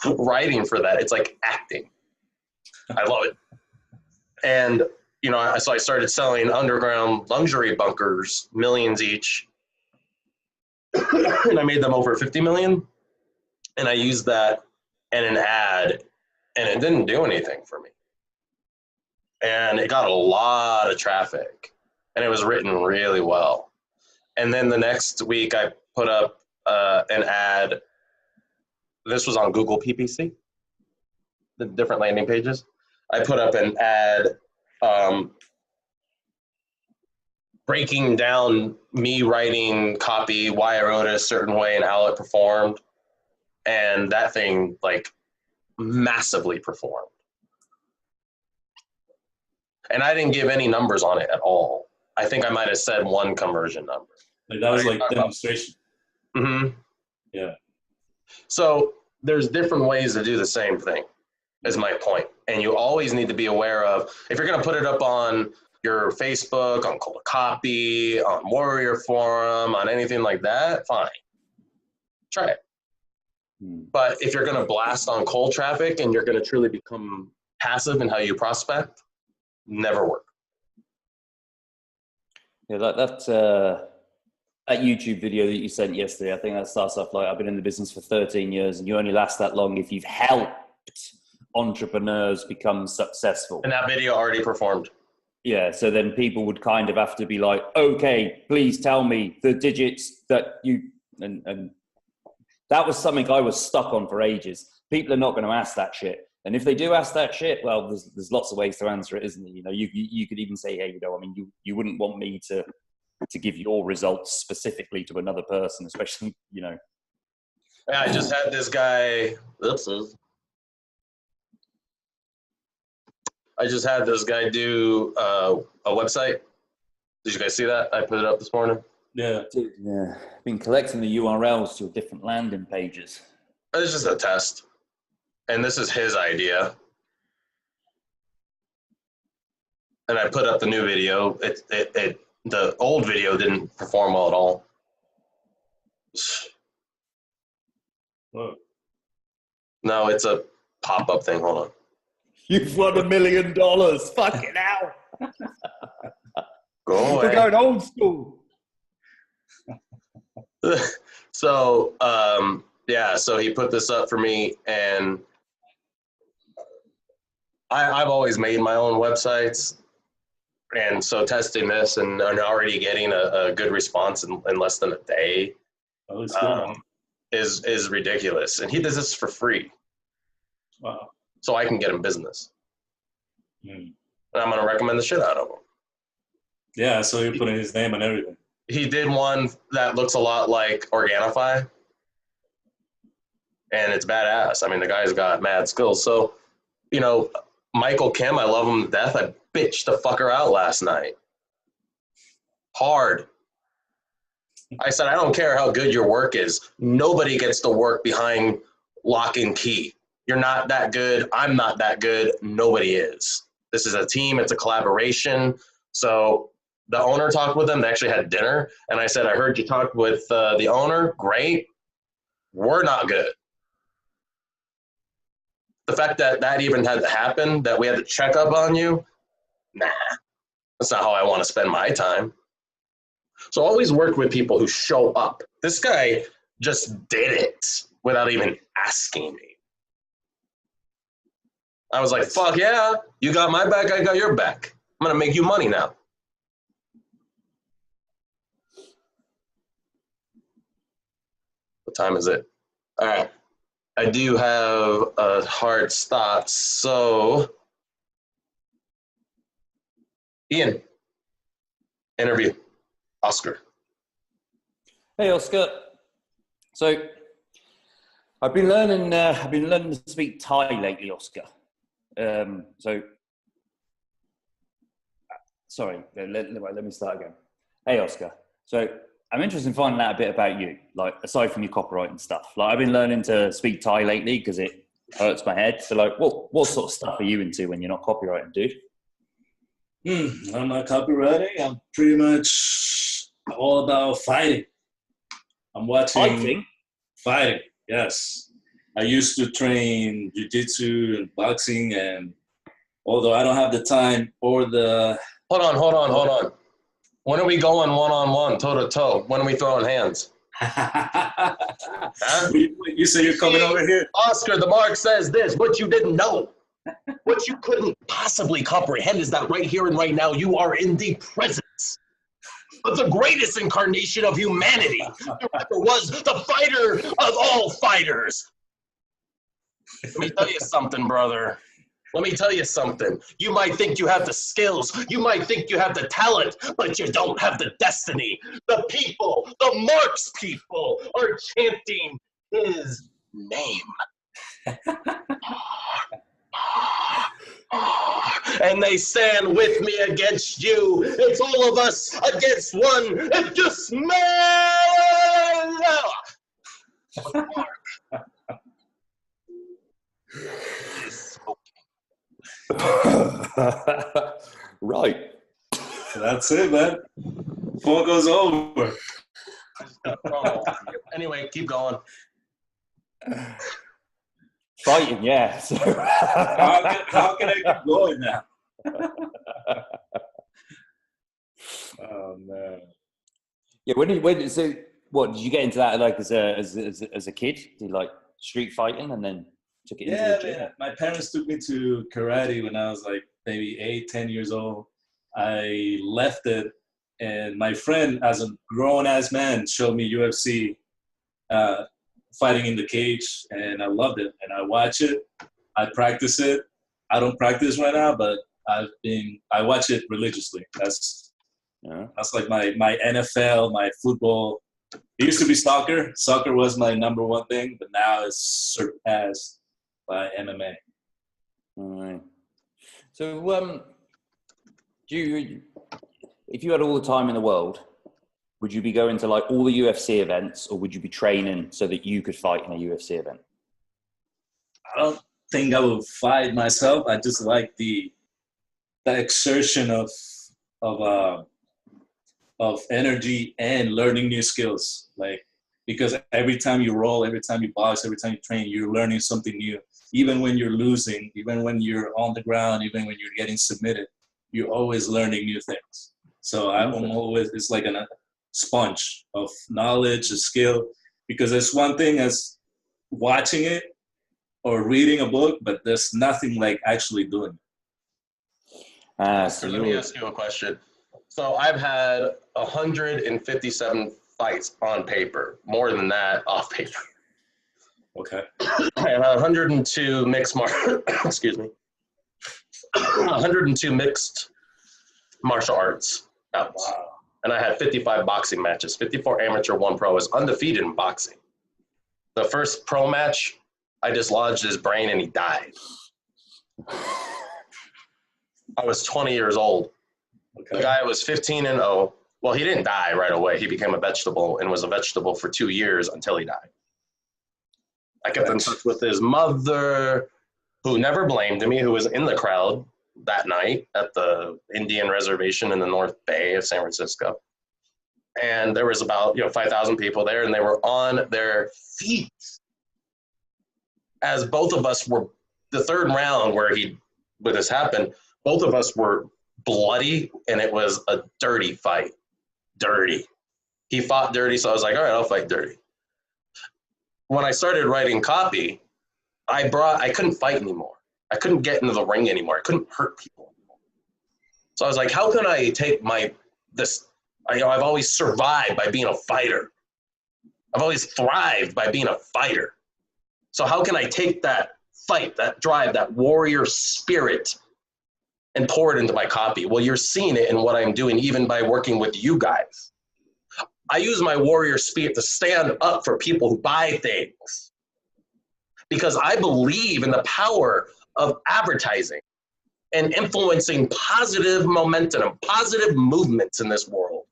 writing for that. It's like acting. I love it. And, so I started selling underground luxury bunkers, millions each. And I made them over 50 million. And I used that in an ad, and it didn't do anything for me. And it got a lot of traffic, and it was written really well. And then the next week I put up an ad. This was on Google PPC, the different landing pages. I put up an ad breaking down me writing copy, why I wrote it a certain way and how it performed. And that thing massively performed. And I didn't give any numbers on it at all. I think I might have said one conversion number. Like that was like demonstration. Mm-hmm. Yeah. So there's different ways to do the same thing, is my point. And you always need to be aware of, if you're going to put it up on your Facebook, on Cold Copy, on Warrior Forum, on anything like that, fine. Try it. But if you're going to blast on cold traffic and you're going to truly become passive in how you prospect, never work. Yeah, that YouTube video that you sent yesterday, I think that starts off like, I've been in the business for 13 years and you only last that long if you've helped entrepreneurs become successful. And that video already performed. Yeah, so then people would kind of have to be like, okay, please tell me the digits that you, and that was something I was stuck on for ages. People are not going to ask that shit. And if they do ask that shit, well, there's lots of ways to answer it, isn't there? You could even say, hey, you wouldn't want me to give your results specifically to another person, especially, Yeah, I just had this guy, I just had this guy do a website. Did you guys see that? I put it up this morning. Yeah. Dude, yeah. Been collecting the URLs to different landing pages. It's just a test. And this is his idea. And I put up the new video. The old video didn't perform well at all. Whoa. No, it's a pop-up thing. Hold on. You've won $1 million. Fucking hell. Go away. We're going old school. So, so he put this up for me, and I've always made my own websites. And so testing this and already getting a good response in less than a day is ridiculous. And he does this for free. Wow. So I can get him business. Mm. And I'm going to recommend the shit out of him. Yeah, so you're putting his name on everything. He did one that looks a lot like Organifi. And it's badass. I mean, the guy's got mad skills. So, Michael Kim, I love him to death. I bitched the fucker out last night. Hard. I said, I don't care how good your work is. Nobody gets to work behind lock and key. You're not that good. I'm not that good. Nobody is. This is a team. It's a collaboration. So the owner talked with them. They actually had dinner. And I said, I heard you talk with the owner. Great. We're not good. The fact that even had to happen, that we had to check up on you, nah, that's not how I want to spend my time. So always work with people who show up. This guy just did it without even asking me. I was like, fuck yeah, you got my back, I got your back. I'm going to make you money now. What time is it? All right. I do have a hard stop, so Ian, interview, Oscar. Hey, Oscar. So I've been learning to speak Thai lately, Oscar. Sorry, let me start again. Hey, Oscar. So I'm interested in finding out a bit about you, like aside from your copywriting stuff. Like I've been learning to speak Thai lately because it hurts my head. So like, what sort of stuff are you into when you're not copywriting, dude? I'm not copywriting. I'm pretty much all about fighting. I'm watching fighting. Yes, I used to train jiu-jitsu and boxing, and although I don't have the time or the Hold on. When are we going one-on-one, toe-to-toe? When are we throwing hands? Huh? You say you're coming over here? Oscar, the mark says this. What you didn't know, what you couldn't possibly comprehend is that right here and right now, you are in the presence of the greatest incarnation of humanity. There ever was the fighter of all fighters. Let me tell you something, brother. Let me tell you something. You might think you have the skills. You might think you have the talent, but you don't have the destiny. The people, the Marx people, are chanting his name. And they stand with me against you. It's all of us against one. It's just man. Right. That's it, man. Phone goes over. Anyway, keep going. Fighting, yeah. So. How can I keep going now? Oh man. Yeah. So what did you get into that like as a kid? Did you like street fighting and then took it into the gym? Yeah. My parents took me to karate when I was like maybe 8-10 years old. I left it, and my friend, as a grown-ass man, showed me UFC fighting in the cage, and I loved it. And I watch it. I practice it. I don't practice right now, but I watch it religiously. That's like my NFL, my football. It used to be soccer. Soccer was my number one thing, but now it's surpassed by MMA. All right. So, if you had all the time in the world, would you be going to like all the UFC events, or would you be training so that you could fight in a UFC event? I don't think I would fight myself. I just like the exertion of energy and learning new skills. Like, because every time you roll, every time you box, every time you train, you're learning something new. Even when you're losing, even when you're on the ground, even when you're getting submitted, you're always learning new things. So I'm always, it's like a sponge of knowledge, a skill, because it's one thing as watching it or reading a book, but there's nothing like actually doing it. So let me ask you a question. So I've had 157 fights on paper, more than that off paper. Okay. I have 102 mixed excuse me, 102 mixed martial arts bouts. Wow. And I had 55 boxing matches, 54 amateur, 1 pro. I was undefeated in boxing. The first pro match, I dislodged his brain and he died. I was 20 years old. Okay. The guy was 15-0. Well, he didn't die right away. He became a vegetable and was a vegetable for 2 years until he died. I kept in touch with his mother, who never blamed me, who was in the crowd that night at the Indian reservation in the North Bay of San Francisco. And there was about 5,000 people there, and they were on their feet as both of us were, the third round where this happened, both of us were bloody, and it was a dirty fight. Dirty. He fought dirty, so I was like, all right, I'll fight dirty. When I started writing copy, I couldn't fight anymore. I couldn't get into the ring anymore. I couldn't hurt people anymore. So I was like, how can I take I've always survived by being a fighter. I've always thrived by being a fighter. So how can I take that fight, that drive, that warrior spirit and pour it into my copy? Well, you're seeing it in what I'm doing, even by working with you guys. I use my warrior spirit to stand up for people who buy things, because I believe in the power of advertising and influencing positive momentum and positive movements in this world.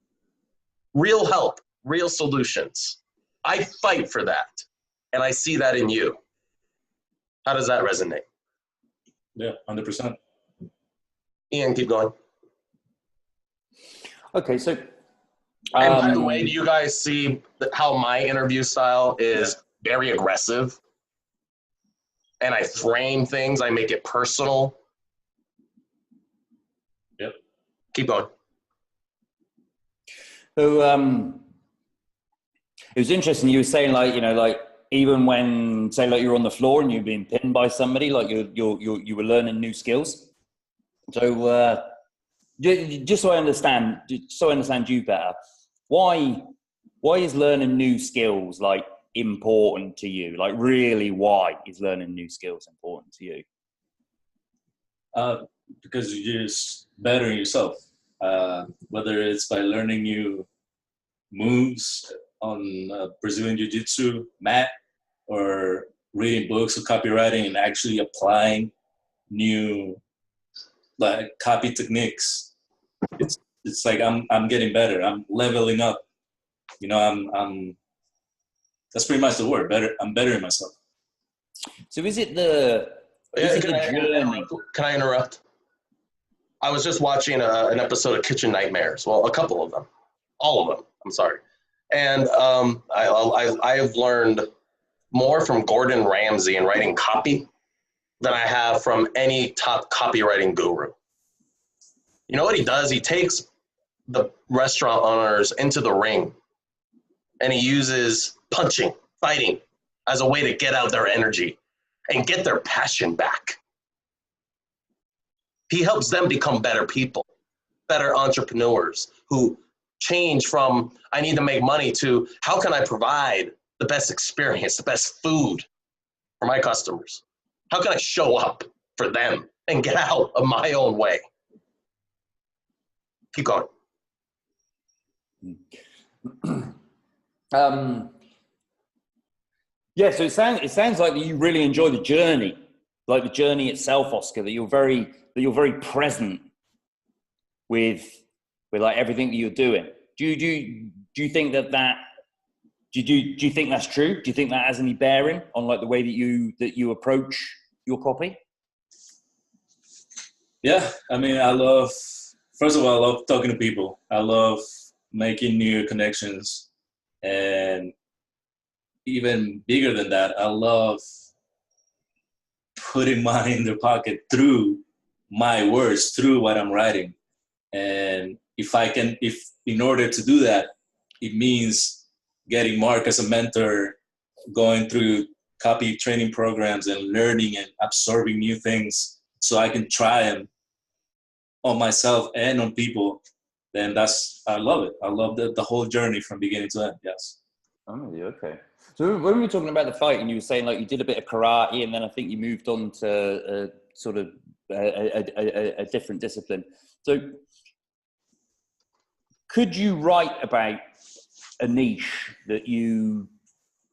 Real help, real solutions. I fight for that, and I see that in you. How does that resonate? Yeah, 100%. Ian, keep going. Okay, so... and by the way, do you guys see how my interview style is very aggressive? And I frame things, I make it personal. Yep. Keep going. So it was interesting. You were saying even when, say, you're on the floor and you're being pinned by somebody, you were learning new skills. So just so I understand you better, why is learning new skills important to you? Really, why is learning new skills important to you? Because you're just bettering yourself. Whether it's by learning new moves on Brazilian Jiu-Jitsu mat, or reading books of copywriting and actually applying new copy techniques. It's like I'm getting better. I'm leveling up. I'm that's pretty much the word. Better. I'm bettering myself. So is it the journey? Can I interrupt? I was just watching an episode of Kitchen Nightmares. Well, a couple of them. All of them. I'm sorry. And I have learned more from Gordon Ramsay in writing copy than I have from any top copywriting guru. You know what he does? He takes the restaurant owners into the ring, and he uses punching, fighting, as a way to get out their energy and get their passion back. He helps them become better people, better entrepreneurs who change from, I need to make money, to how can I provide the best experience, the best food for my customers? How can I show up for them and get out of my own way? Keep going. Yeah, so it sounds like you really enjoy the journey like the journey itself, Oscar, that you're very present with like everything that you're doing. Do you think that do you think that's true? Do you think that has any bearing on like the way that you approach your copy? Yeah, I mean, first of all, I love talking to people. I love making new connections. And even bigger than that, I love putting money in their pocket through my words, through what I'm writing. And if in order to do that, it means getting Mark as a mentor, going through copy training programs and learning and absorbing new things so I can try them on myself and on people, then I love it. I love the whole journey from beginning to end. Yes. Oh, yeah, okay. So when we were talking about the fight, and you were saying like you did a bit of karate, and then I think you moved on to sort of a different discipline. So could you write about a niche that you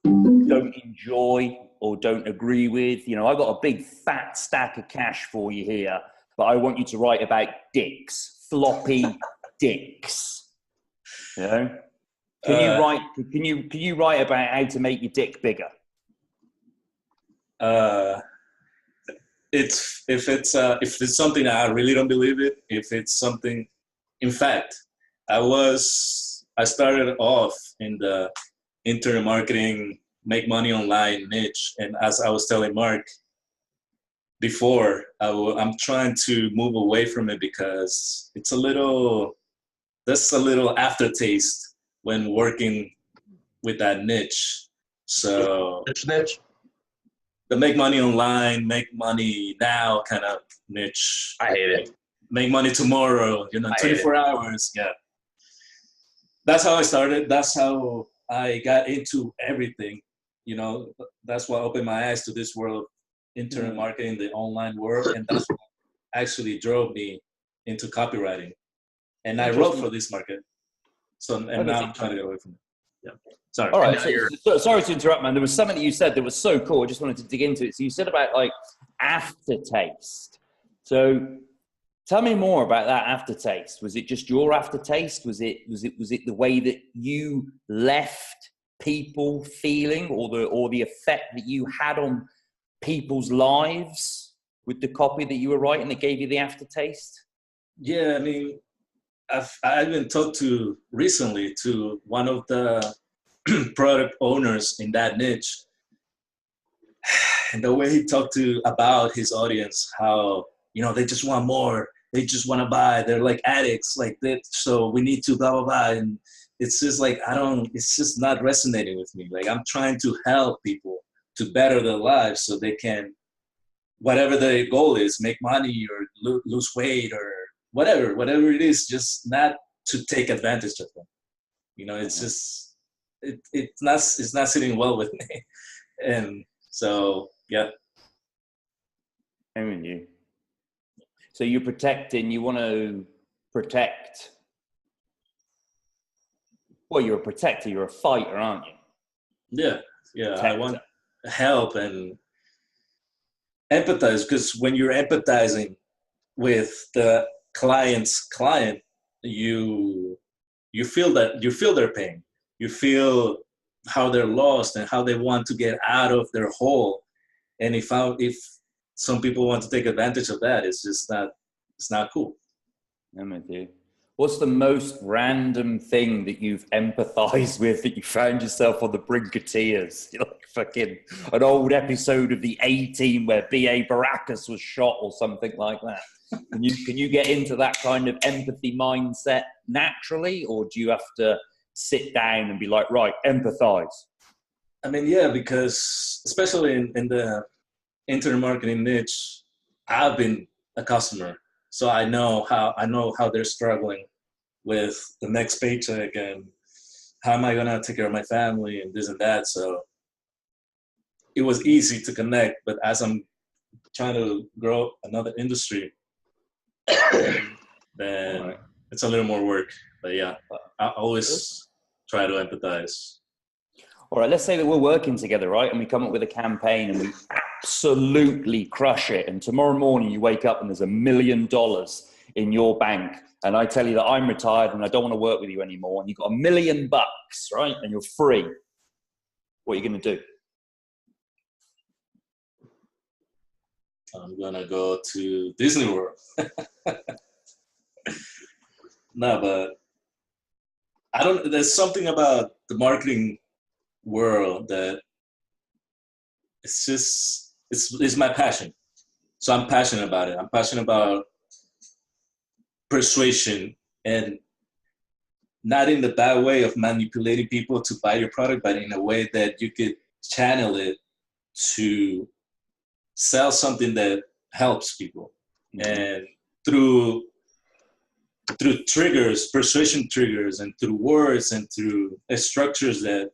don't enjoy or don't agree with? You know, I've got a big fat stack of cash for you here, but I want you to write about dicks, floppy dicks. You know, can you write about how to make your dick bigger? If it's something that I really don't believe it, if it's something, in fact, I started off in the internet marketing, make money online niche. And as I was telling Mark before, I'm trying to move away from it because there's a little aftertaste when working with that niche. So Which niche? the make money online, make money now kind of niche. I hate it. Make money tomorrow, 24 hours. Yeah. That's how I started. That's how I got into everything. That's what opened my eyes to this world of internet marketing, the online world. And that's what actually drove me into copywriting. And I wrote for this market. So, and now I'm trying to get away from it. Yeah. Sorry. All right. So, sorry to interrupt, man. There was something that you said that was so cool. I just wanted to dig into it. So you said about like aftertaste. So tell me more about that aftertaste. Was it just your aftertaste? Was it the way that you left people feeling, or the effect that you had on people's lives with the copy that you were writing that gave you the aftertaste? Yeah, I mean, I've been talked to recently to one of the product owners in that niche, and the way he talked about his audience, how they just want more, they just want to buy, they're like addicts, like that. So we need to blah blah blah, and it's just like it's just not resonating with me. Like I'm trying to help people to better their lives so they can, whatever their goal is, make money or lose weight or whatever it is, just not to take advantage of them. It's just, it's not sitting well with me. And so, yeah. I mean, so you want to protect. Well, you're a protector, you're a fighter, aren't you? Yeah. Protector. I want help and empathize, because when you're empathizing with the client's client, you feel their pain. You feel how they're lost and how they want to get out of their hole. And if some people want to take advantage of that, it's not cool. I'm with you. What's the most random thing that you've empathized with that you found yourself on the brink of tears? Like fucking an old episode of the A-Team where B.A. Baracus was shot or something like that. Can you get into that kind of empathy mindset naturally, or do you have to sit down and be like, right, empathize? I mean, yeah, because especially in the internet marketing niche, I've been a customer. So I know how they're struggling with the next paycheck and how am I going to take care of my family and this and that. So it was easy to connect, but as I'm trying to grow another industry, then it's a little more work. But yeah, I always try to empathize. all right, let's say that we're working together, right? And we come up with a campaign and we absolutely crush it. And tomorrow morning you wake up and there's $1 million in your bank. And I tell you that I'm retired and I don't want to work with you anymore. And you've got $1 million, right? And you're free. What are you going to do? I'm going to go to Disney World. No, but there's something about the marketing world that it's my passion. So I'm passionate about it. I'm passionate about persuasion, and not in the bad way of manipulating people to buy your product, but in a way that you could channel it to sell something that helps people. And through triggers, persuasion triggers, and through words and through structures that,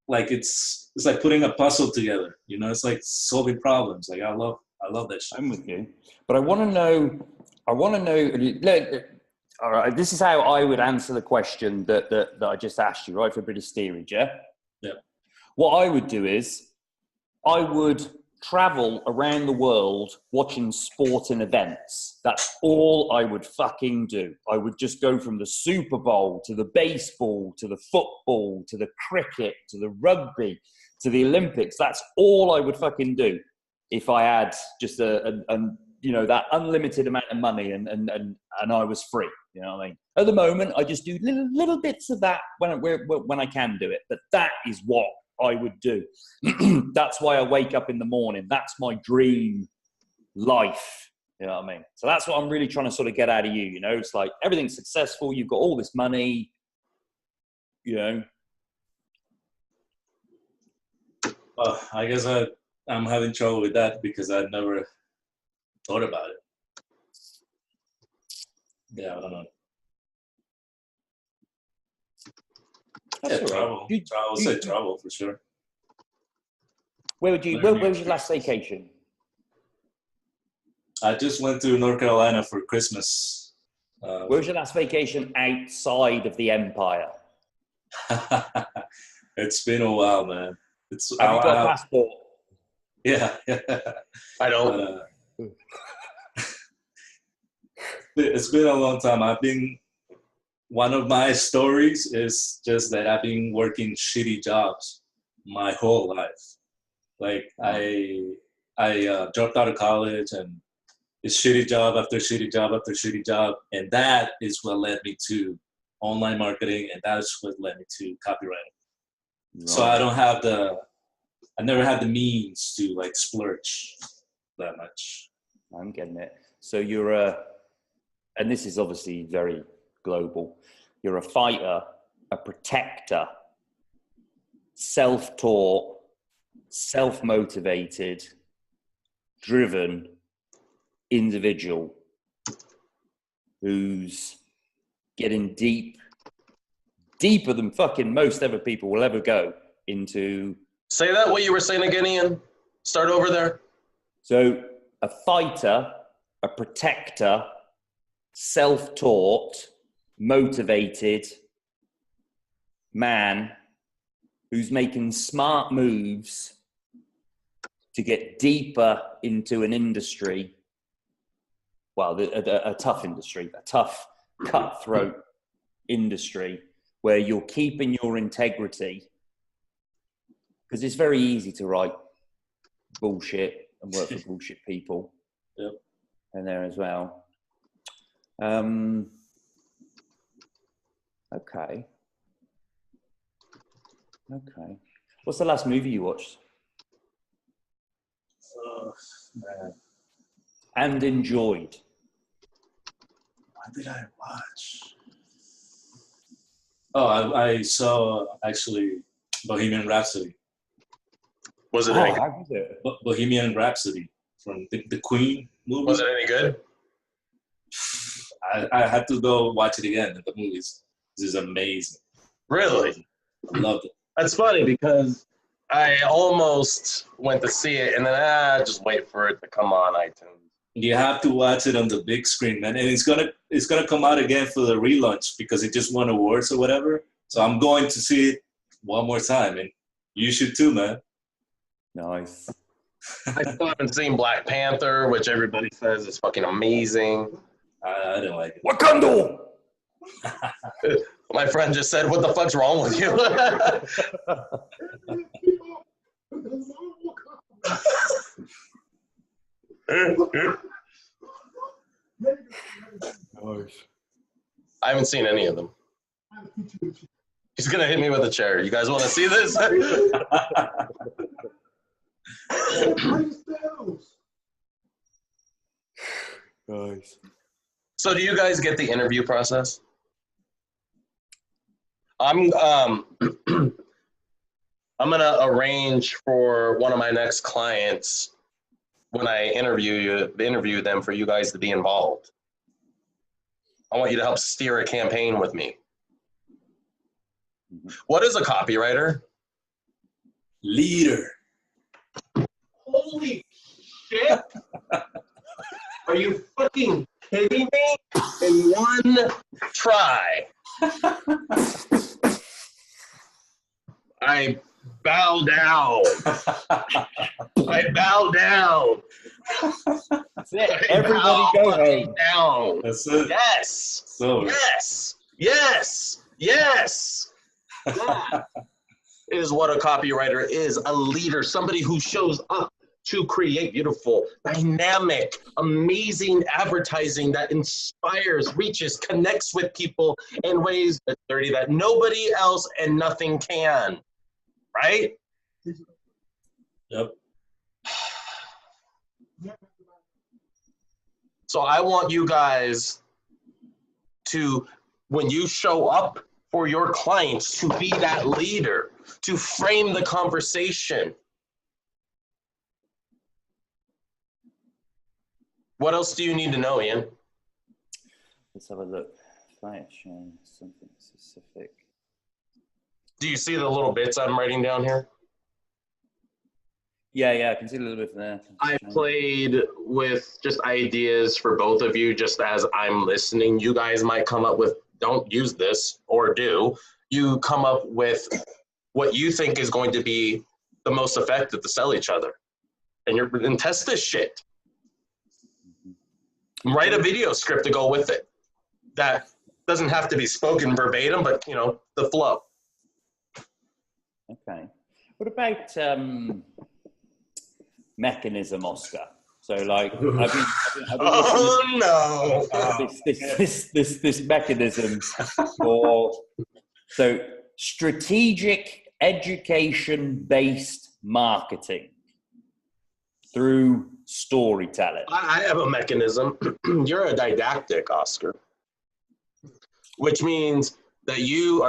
like, it's like putting a puzzle together, you know, it's like solving problems. Like I love that shit. I'm with you, but I want to know, look, all right, this is how I would answer the question that I just asked you, right, for a bit of steerage, yeah? Yeah. What I would do is I would travel around the world watching sporting events. That's all I would fucking do. I would just go from the Super Bowl to the baseball to the football to the cricket to the rugby to the Olympics. That's all I would fucking do if I had just a you know, that unlimited amount of money and I was free. You know what I mean? At the moment, I just do little bits of that when I can do it. But that is what I would do. That's why I wake up in the morning. That's my dream life. You know what I mean? So that's what I'm really trying to sort of get out of you. You know, it's like everything's successful. You've got all this money, you know. Well, I guess I'm having trouble with that because I never thought about it. Yeah, I don't know. That's all right. Travel for sure. Where was your last vacation? I just went to North Carolina for Christmas. Where was your last vacation outside of the empire? It's been a while, man. Have you got a passport? Yeah. I don't. It's been a long time. One of my stories is just that I've been working shitty jobs my whole life. Like I dropped out of college and it's shitty job after shitty job after shitty job. And that is what led me to online marketing. And that is what led me to copywriting. Right. So I never had the means to like splurge that much. I'm getting it. So and this is obviously very global. You're a fighter, a protector, self-taught, self-motivated, driven individual who's getting deeper than fucking most other people will ever go into. Say that, what you were saying again, Ian. Start over there. So a fighter, a protector, self-taught, motivated man who's making smart moves to get deeper into an industry, well, a tough industry, a tough, cutthroat industry where you're keeping your integrity, because it's very easy to write bullshit and work for bullshit people. Yep. And there as well. Okay. What's the last movie you watched? Oh, man. And enjoyed? What did I watch? Oh, I saw actually Bohemian Rhapsody. Was it any good? Bohemian Rhapsody from the Queen movie. Was it any good? I had to go watch it again at the movies. This is amazing. Really? I loved it. That's funny because I almost went to see it and then just wait for it to come on iTunes. You have to watch it on the big screen, man. And it's gonna come out again for the relaunch because it just won awards or whatever. So I'm going to see it one more time, and You should too, man. Nice. I still haven't seen Black Panther, which everybody says is fucking amazing. I didn't like it. Wakanda! My friend just said, "What the fuck's wrong with you?" I haven't seen any of them. He's gonna hit me with a chair. You guys want to see this? Nice. So, do you guys get the interview process? I'm gonna arrange for one of my next clients when I interview them for you guys to be involved. I want you to help steer a campaign with me. What is a copywriter? Leader. Holy shit! Are you fucking kidding me? In one try. I bow down. I bow down. That's it. Everybody go home. Down. That's it. Yes. So Yes. Yes. Yes. That is what a copywriter is. A leader, somebody who shows up to create beautiful, dynamic, amazing advertising that inspires, reaches, connects with people in ways that nobody else and nothing can. Right? Yep. So I want you guys to, when you show up for your clients, to be that leader, to frame the conversation. What else do you need to know, Ian? Let's have a look. Client showing something specific. Do you see the little bits I'm writing down here? Yeah, I can see a little bit from there. I played with just ideas for both of you, just as I'm listening. You guys might come up with, don't use this, or do. You come up with what you think is going to be the most effective to sell each other. And test this shit. Write a video script to go with it. That doesn't have to be spoken verbatim, but, you know, the flow. Okay. What about mechanism, Oscar? So, like, I've been Oh no! This mechanism for strategic education-based marketing through storytelling. I have a mechanism. You're a didactic, Oscar, which means that you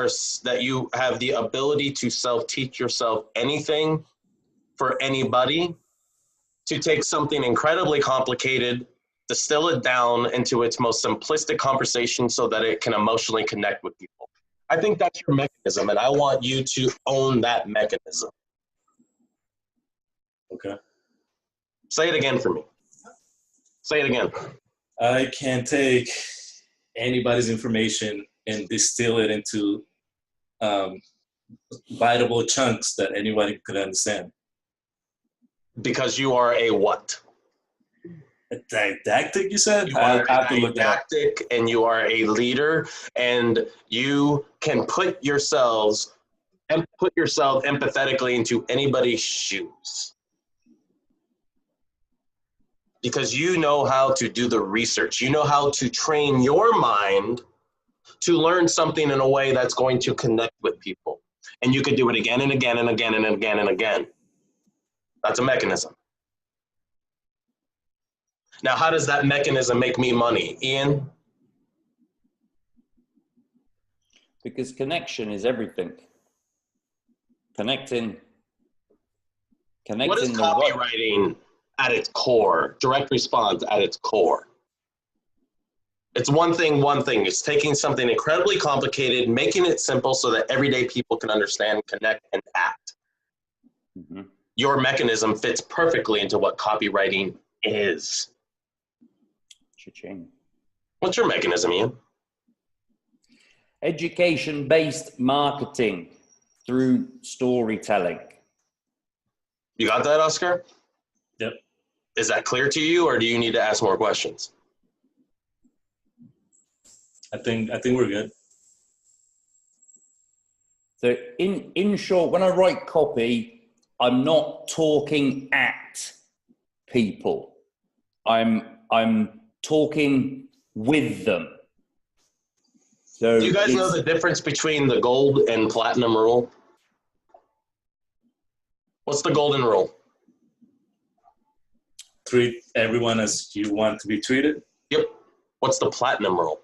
have the ability to self-teach yourself anything for anybody, to take something incredibly complicated, distill it down into its most simplistic conversation so that it can emotionally connect with people. I think that's your mechanism, and I want you to own that mechanism. Okay. Say it again for me. Say it again. I can take anybody's information and distill it into biteable chunks that anybody could understand. Because you are a what? A didactic, you said? You are didactic, and you are a leader, and you can put yourself empathetically into anybody's shoes. Because you know how to do the research. You know how to train your mind to learn something in a way that's going to connect with people. And you could do it again and again and again and again and again. That's a mechanism. Now, how does that mechanism make me money? Ian? Because connection is everything. Connecting What is copywriting at its core? Direct response at its core. It's one thing. It's taking something incredibly complicated, making it simple so that everyday people can understand, connect, and act. Mm-hmm. Your mechanism fits perfectly into what copywriting is. Cha-ching. What's your mechanism, Ian? Education-based marketing through storytelling. You got that, Oscar? Yep. Is that clear to you, or do you need to ask more questions? I think we're good. So in short, when I write copy, I'm not talking at people. I'm talking with them. So Do you guys know the difference between the gold and platinum rule? What's the golden rule? Treat everyone as you want to be treated. Yep. What's the platinum rule?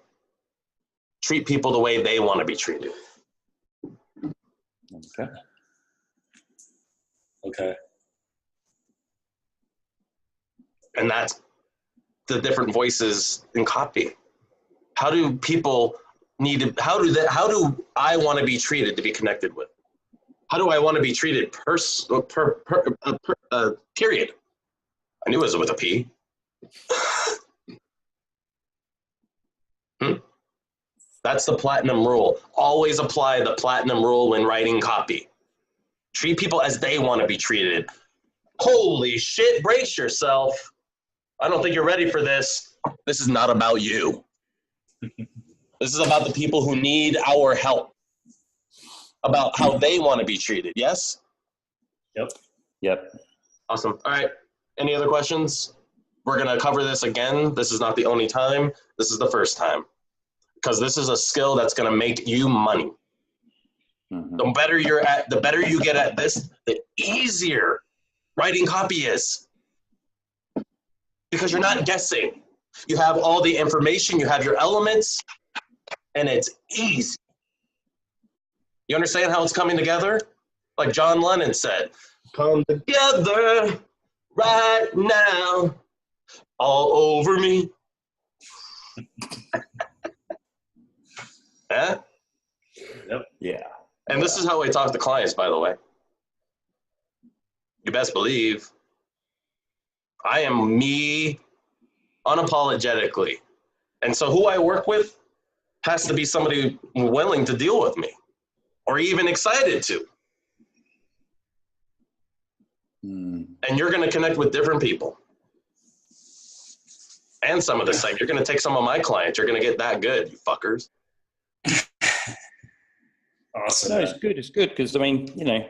Treat people the way they want to be treated. Okay. Okay. And that's the different voices in copy. How do people need to, how do I want to be treated to be connected with? How do I want to be treated period? I knew it was with a P. That's the platinum rule. Always apply the platinum rule when writing copy. Treat people as they want to be treated. Holy shit, brace yourself. I don't think you're ready for this. This is not about you. This is about the people who need our help. About how they want to be treated, yes? Yep. Awesome. All right. Any other questions? We're going to cover this again. This is not the only time. This is the first time. Because this is a skill that's going to make you money. Mm-hmm. The better you get at this, the easier writing copy is. Because you're not guessing. You have all the information, you have your elements, and it's easy. You understand how it's coming together? Like John Lennon said, come together right now, all over me. Yeah? Yep. Yeah. And this is how I talk to clients, by the way. You best believe I am me unapologetically. And so who I work with has to be somebody willing to deal with me or even excited to. And you're going to connect with different people. And some of the same. You're going to take some of my clients. You're going to get that good, you fuckers. Awesome. No, it's good. It's good because, I mean, you know,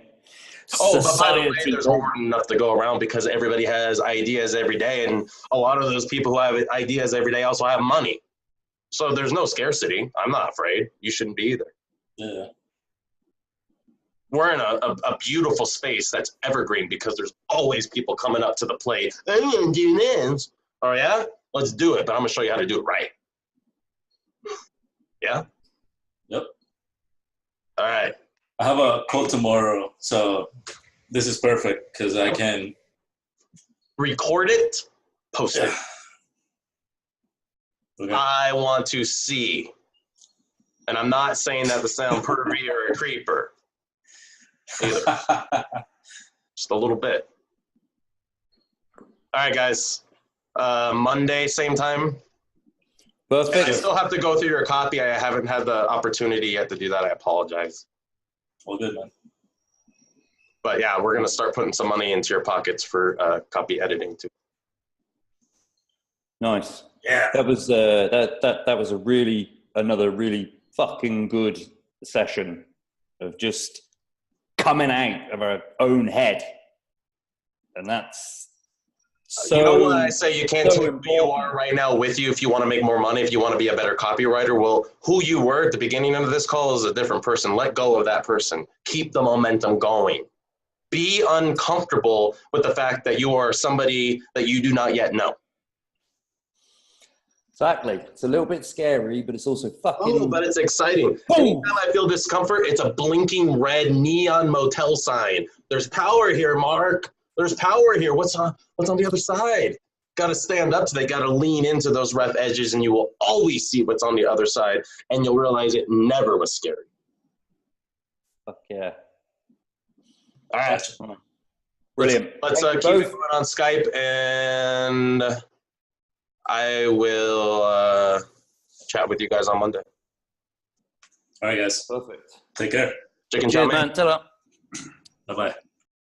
oh, but by the way, there's more than enough to go around because everybody has ideas every day. And a lot of those people who have ideas every day also have money. So there's no scarcity. I'm not afraid. You shouldn't be either. Yeah. We're in a beautiful space that's evergreen because there's always people coming up to the plate. I want to do this. Oh, yeah? Let's do it, but I'm going to show you how to do it right. Yeah? Yep. All right. I have a call tomorrow, so this is perfect because I can record it, post it. Okay. I want to see. And I'm not saying that to sound pervy or a creeper. Either. Just a little bit. All right, guys. Monday, same time. Perfect. I still have to go through your copy. I haven't had the opportunity yet to do that. I apologize. All good, man. But yeah, we're gonna start putting some money into your pockets for copy editing too. Nice. Yeah. That was that was another really fucking good session of just coming out of our own head, and that's so. You know what I say? You can't so take who you are right now with you if you want to make more money. If you want to be a better copywriter, well, who you were at the beginning of this call is a different person. Let go of that person. Keep the momentum going. Be uncomfortable with the fact that you are somebody that you do not yet know. Exactly. It's a little bit scary, but it's also fucking. Oh, but it's exciting. Anytime I feel discomfort, it's a blinking red neon motel sign. There's power here, Mark. There's power here. What's on the other side? Got to stand up to that. Got to lean into those rough edges, and you will always see what's on the other side, and you'll realize it never was scary. Fuck yeah. All right. Brilliant. Let's keep it going on Skype, and I will chat with you guys on Monday. All right, guys. Perfect. Take care. Chicken chow, Cheers, man. Ta-ra. Bye-bye.